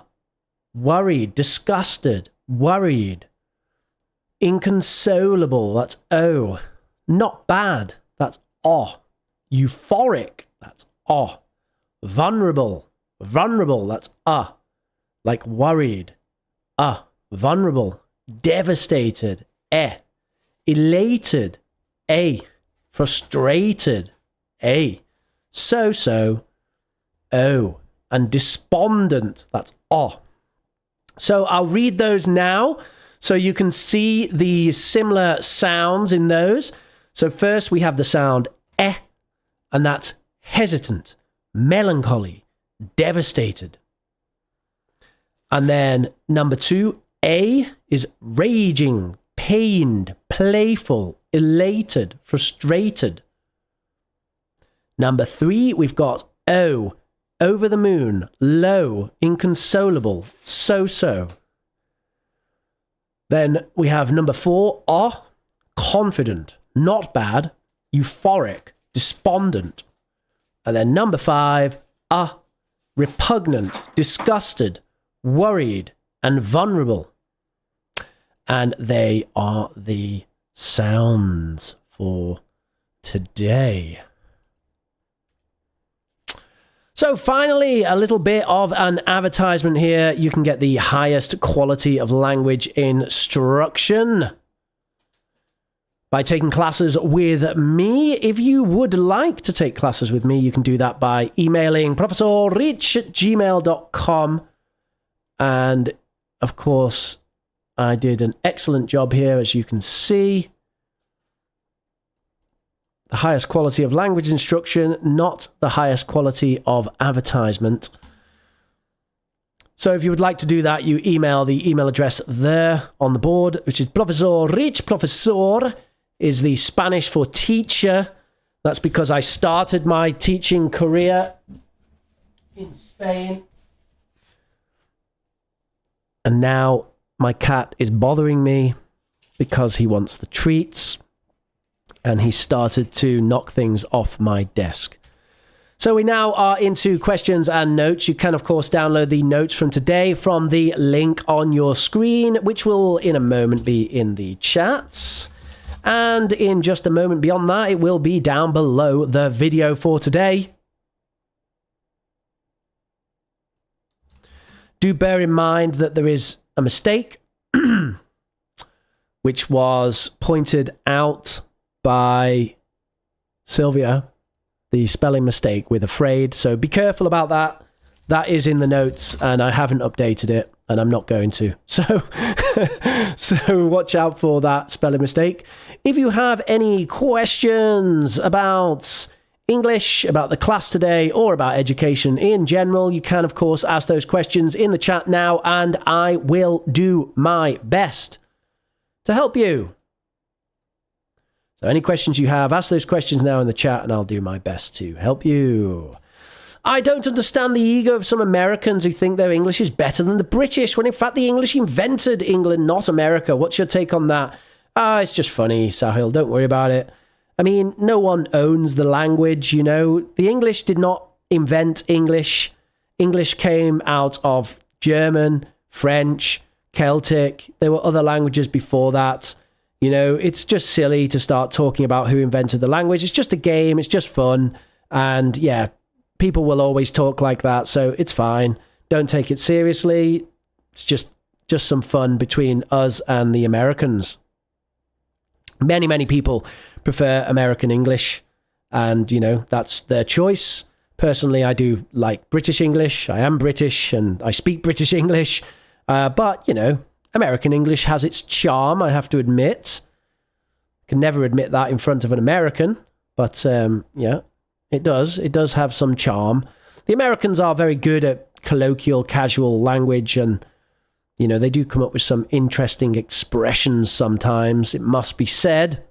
Worried, disgusted, worried. Inconsolable, that's O. Not bad, that's O. Euphoric, that's O. Vulnerable, that's A. Like worried, A. Vulnerable. Devastated, E. Elated, A. Frustrated, A. So-so, O. And despondent, that's O. So I'll read those now so you can see the similar sounds in those. So first we have the sound E, and that's hesitant, melancholy, devastated. And then number 2, A, is raging, pained, playful, elated, frustrated. Number 3, we've got O, over the moon, low, inconsolable, so-so. Then we have number 4, O, confident, not bad, euphoric, despondent. And then number 5, A, repugnant, disgusted, worried, and vulnerable. And they are the sounds for today. So finally, a little bit of an advertisement here. You can get the highest quality of language instruction by taking classes with me. If you would like to take classes with me, you can do that by emailing professorrich@gmail.com. And of course, I did an excellent job here, as you can see. The highest quality of language instruction, not the highest quality of advertisement. So if you would like to do that, you email the email address there on the board, which is Professor Rich. Professor is the Spanish for teacher. That's because I started my teaching career in Spain. And now my cat is bothering me because he wants the treats. And he started to knock things off my desk. So we now are into questions and notes. You can, of course, download the notes from today from the link on your screen, which will in a moment be in the chats. And in just a moment beyond that, it will be down below the video for today. Do bear in mind that there is a mistake, which was pointed out by Sylvia, the spelling mistake with afraid. So be careful about that. That is in the notes and I haven't updated it and I'm not going to. So, so watch out for that spelling mistake. If you have any questions about English, about the class today, or about education in general, you can, of course, ask those questions in the chat now and I will do my best to help you. So any questions you have, ask those questions now in the chat and I'll do my best to help you. I don't understand the ego of some Americans who think their English is better than the British, when in fact the English invented England, not America. What's your take on that? It's just funny, Sahil. Don't worry about it. I mean, no one owns the language, you know. The English did not invent English. English came out of German, French, Celtic. There were other languages before that. You know, it's just silly to start talking about who invented the language. It's just a game. It's just fun. And yeah, people will always talk like that. So it's fine. Don't take it seriously. It's just some fun between us and the Americans. Many, many people prefer American English. And, you know, that's their choice. Personally, I do like British English. I am British and I speak British English. But, you know, American English has its charm, I have to admit. Can never admit that in front of an American. But, yeah, it does. It does have some charm. The Americans are very good at colloquial, casual language. And, you know, they do come up with some interesting expressions sometimes, it must be said.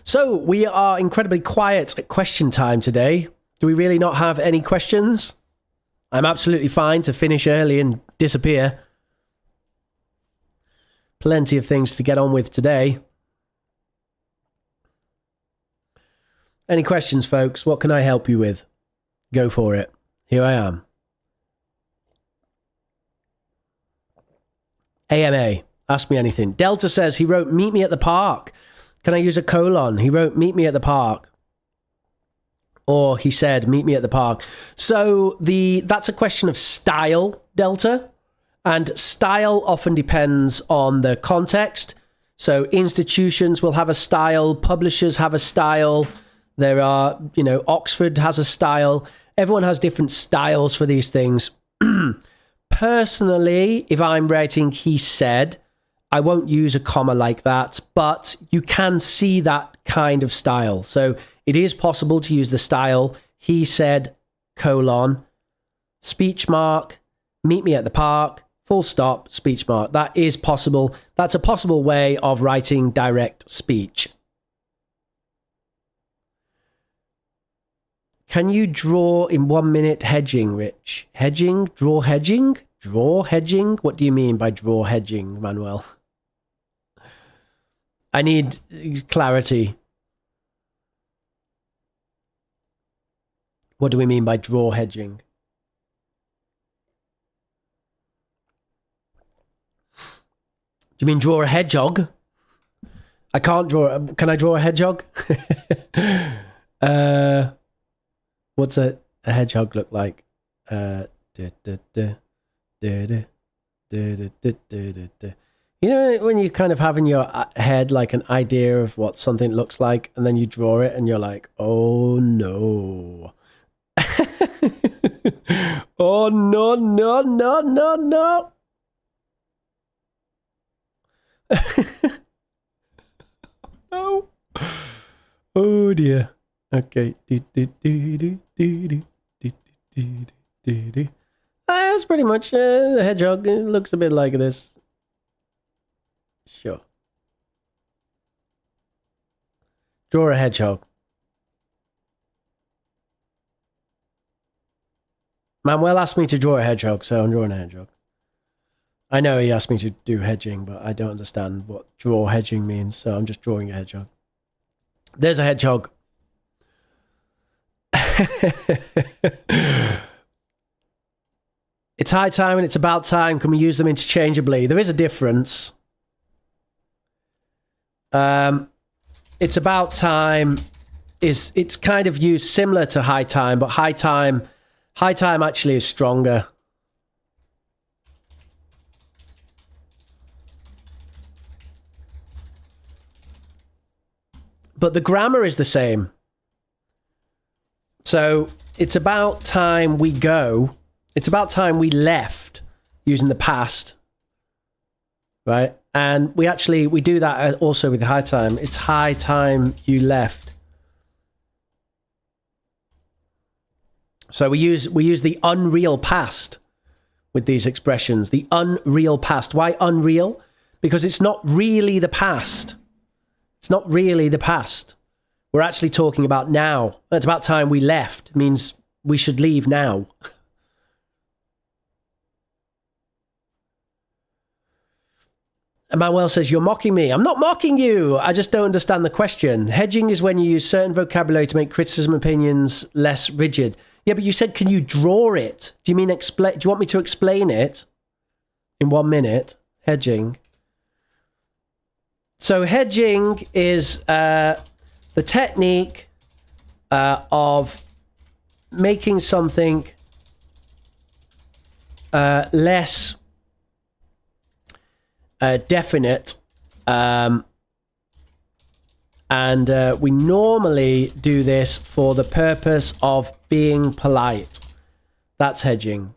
So, we are incredibly quiet at question time today. Do we really not have any questions? I'm absolutely fine to finish early and disappear. Plenty of things to get on with today. Any questions, folks? What can I help you with? Go for it. Here I am. AMA, ask me anything. Delta says he wrote, meet me at the park. Can I use a colon? He wrote, meet me at the park. Or he said, meet me at the park. So that's a question of style, Delta. And style often depends on the context. So institutions will have a style. Publishers have a style. There are, you know, Oxford has a style. Everyone has different styles for these things. Personally, if I'm writing he said, I won't use a comma like that, but you can see that kind of style. So it is possible to use the style, he said, colon, speech mark, meet me at the park, full stop, speech mark. That is possible. That's a possible way of writing direct speech. Can you draw in 1 minute hedging, Rich? Hedging? Draw hedging? Draw hedging? What do you mean by draw hedging, Manuel? I need clarity. What do we mean by draw hedging? Do you mean draw a hedgehog? I can't draw. Can I draw a hedgehog? What's a hedgehog look like? You know, when you kind of have in your head like an idea of what something looks like, and then you draw it and you're like, oh no. Oh no, no, no, no, no. No. Oh dear. Okay. That's pretty much the hedgehog. It looks a bit like this. Sure. Draw a hedgehog. Manuel asked me to draw a hedgehog, so I'm drawing a hedgehog. I know he asked me to do hedging, but I don't understand what draw hedging means, so I'm just drawing a hedgehog. There's a hedgehog. It's high time and it's about time. Can we use them interchangeably? There is a difference. It's about time it's kind of used similar to high time, but high time actually is stronger. But the grammar is the same. So it's about time we go. It's about time we left, using the past. right? And we do that also with high time. It's high time you left. So we use the unreal past with these expressions. The unreal past. Why unreal? Because it's not really the past. It's not really the past. We're actually talking about now. It's about time we left. It means we should leave now. And Manuel says, you're mocking me. I'm not mocking you. I just don't understand the question. Hedging is when you use certain vocabulary to make criticism opinions less rigid. Yeah, but you said, can you draw it? Do you mean explain? Do you want me to explain it in 1 minute? Hedging. So hedging is the technique of making something less definite, and we normally do this for the purpose of being polite. That's hedging.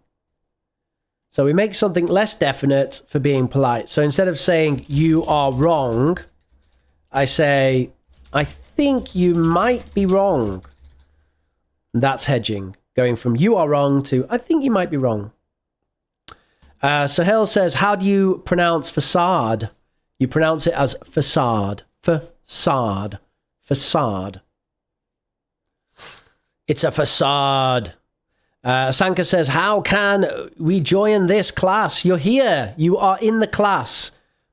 So we make something less definite for being polite. So instead of saying you are wrong, I say I think you might be wrong. That's hedging, going from you are wrong to I think you might be wrong. Sahel says, how do you pronounce facade? You pronounce it as facade. Facade. Facade. It's a facade. Sanka says, how can we join this class? You're here. You are in the class.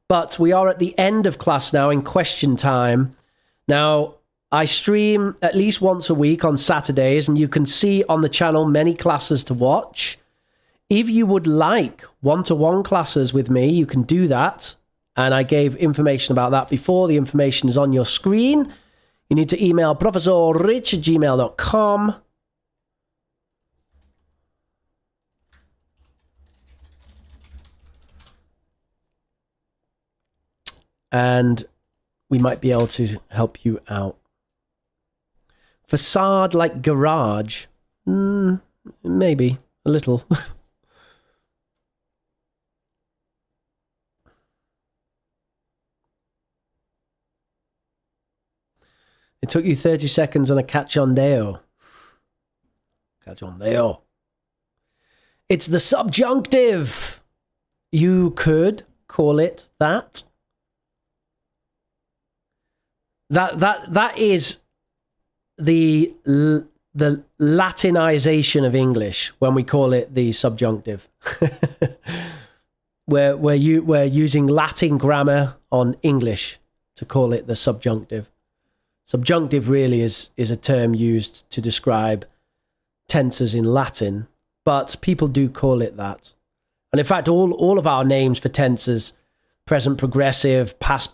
But we are at the end of class now in question time. Now, I stream at least once a week on Saturdays, and you can see on the channel many classes to watch. If you would like one-to-one classes with me, you can do that. And I gave information about that before. The information is on your screen. You need to email professorrich@gmail.com. And we might be able to help you out. Facade like garage? Maybe a little. It took you 30 seconds on a cachondeo. Cachondeo. It's the subjunctive. You could call it that. That is the Latinization of English when we call it the subjunctive. we're using Latin grammar on English to call it the subjunctive. Subjunctive really is a term used to describe tenses in Latin, but people do call it that. And in fact, all of our names for tenses, present progressive, past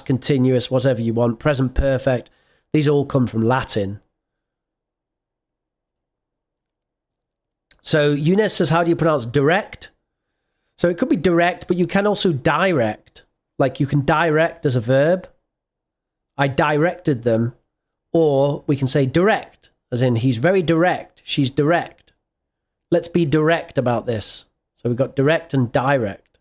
continuous, whatever you want, present perfect, these all come from Latin. So Eunice says, how do you pronounce direct? So it could be direct, but you can also direct. Like you can direct as a verb. I directed them. Or we can say direct, as in he's very direct, she's direct. Let's be direct about this. So we've got direct and direct.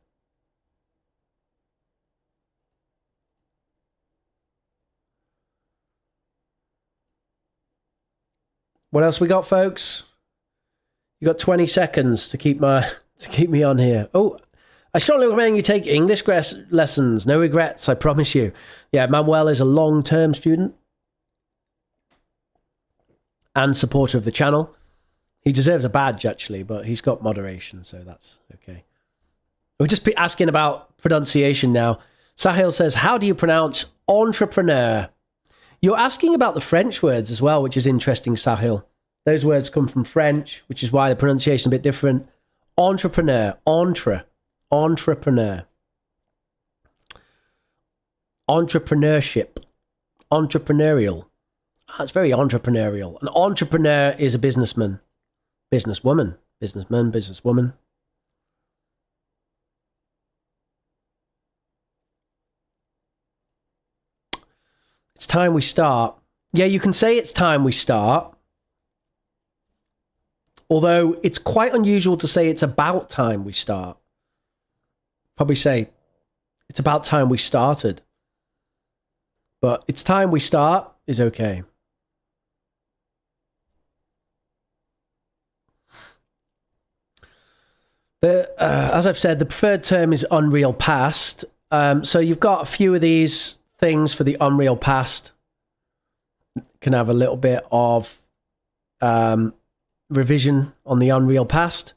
What else we got, folks? You got 20 seconds to keep me on here. Oh, I strongly recommend you take English lessons. No regrets, I promise you. Yeah, Manuel is a long-term student and supporter of the channel. He deserves a badge, actually, but he's got moderation, so that's okay. We'll just be asking about pronunciation now. Sahil says, how do you pronounce entrepreneur? You're asking about the French words as well, which is interesting, Sahil. Those words come from French, which is why the pronunciation is a bit different. Entrepreneur, entrepreneur. Entrepreneurship, entrepreneurial. It's very entrepreneurial. An entrepreneur is a businessman, businesswoman, businessman, businesswoman. It's time we start. Yeah, you can say it's time we start. Although it's quite unusual to say it's about time we start. Probably say, it's about time we started. But it's time we start is okay. But as I've said, the preferred term is unreal past. So you've got a few of these things for the unreal past. Can have a little bit of revision on the unreal past.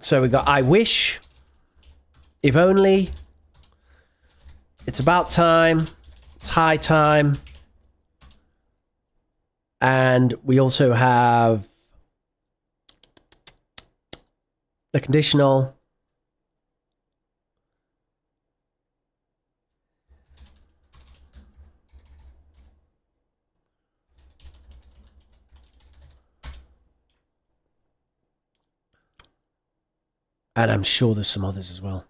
So we got I wish, if only, it's about time, it's high time, and we also have the conditional. And I'm sure there's some others as well.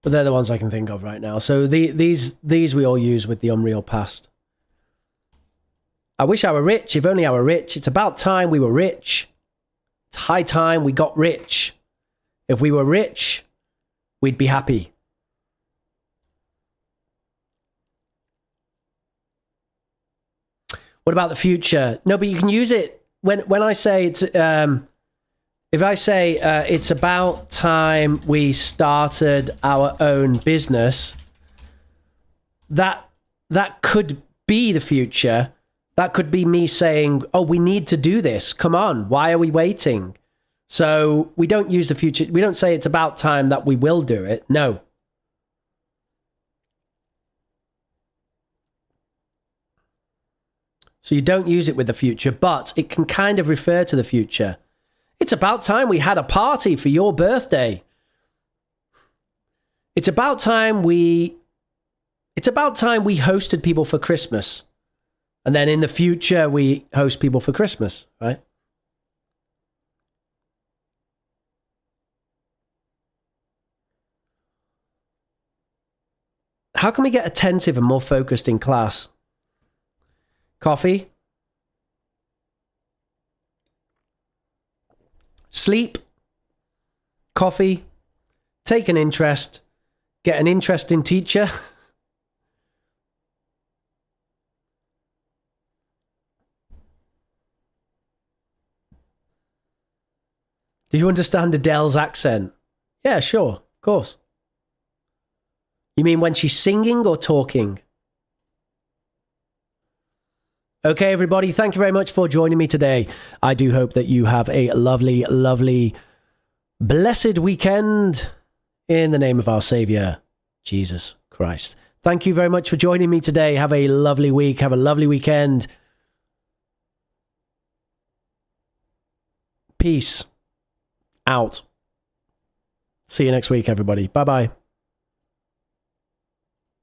But they're the ones I can think of right now. So these we all use with the unreal past. I wish I were rich, if only I were rich. It's about time we were rich. It's high time we got rich. If we were rich, we'd be happy. What about the future? No, but you can use it when I say it's... if I say it's about time we started our own business, that could be the future. That could be me saying, oh, we need to do this. Come on, why are we waiting? So we don't use the future. We don't say it's about time that we will do it. No. So you don't use it with the future, but it can kind of refer to the future. It's about time we had a party for your birthday. It's about time we hosted people for Christmas. And then in the future, we host people for Christmas, right? How can we get attentive and more focused in class? Coffee? Sleep? Coffee? Take an interest? Get an interesting teacher? Do you understand Adele's accent? Yeah, sure, of course. You mean when she's singing or talking? Okay, everybody, thank you very much for joining me today. I do hope that you have a lovely, lovely, blessed weekend in the name of our Savior, Jesus Christ. Thank you very much for joining me today. Have a lovely week. Have a lovely weekend. Peace out. See you next week, everybody. Bye-bye.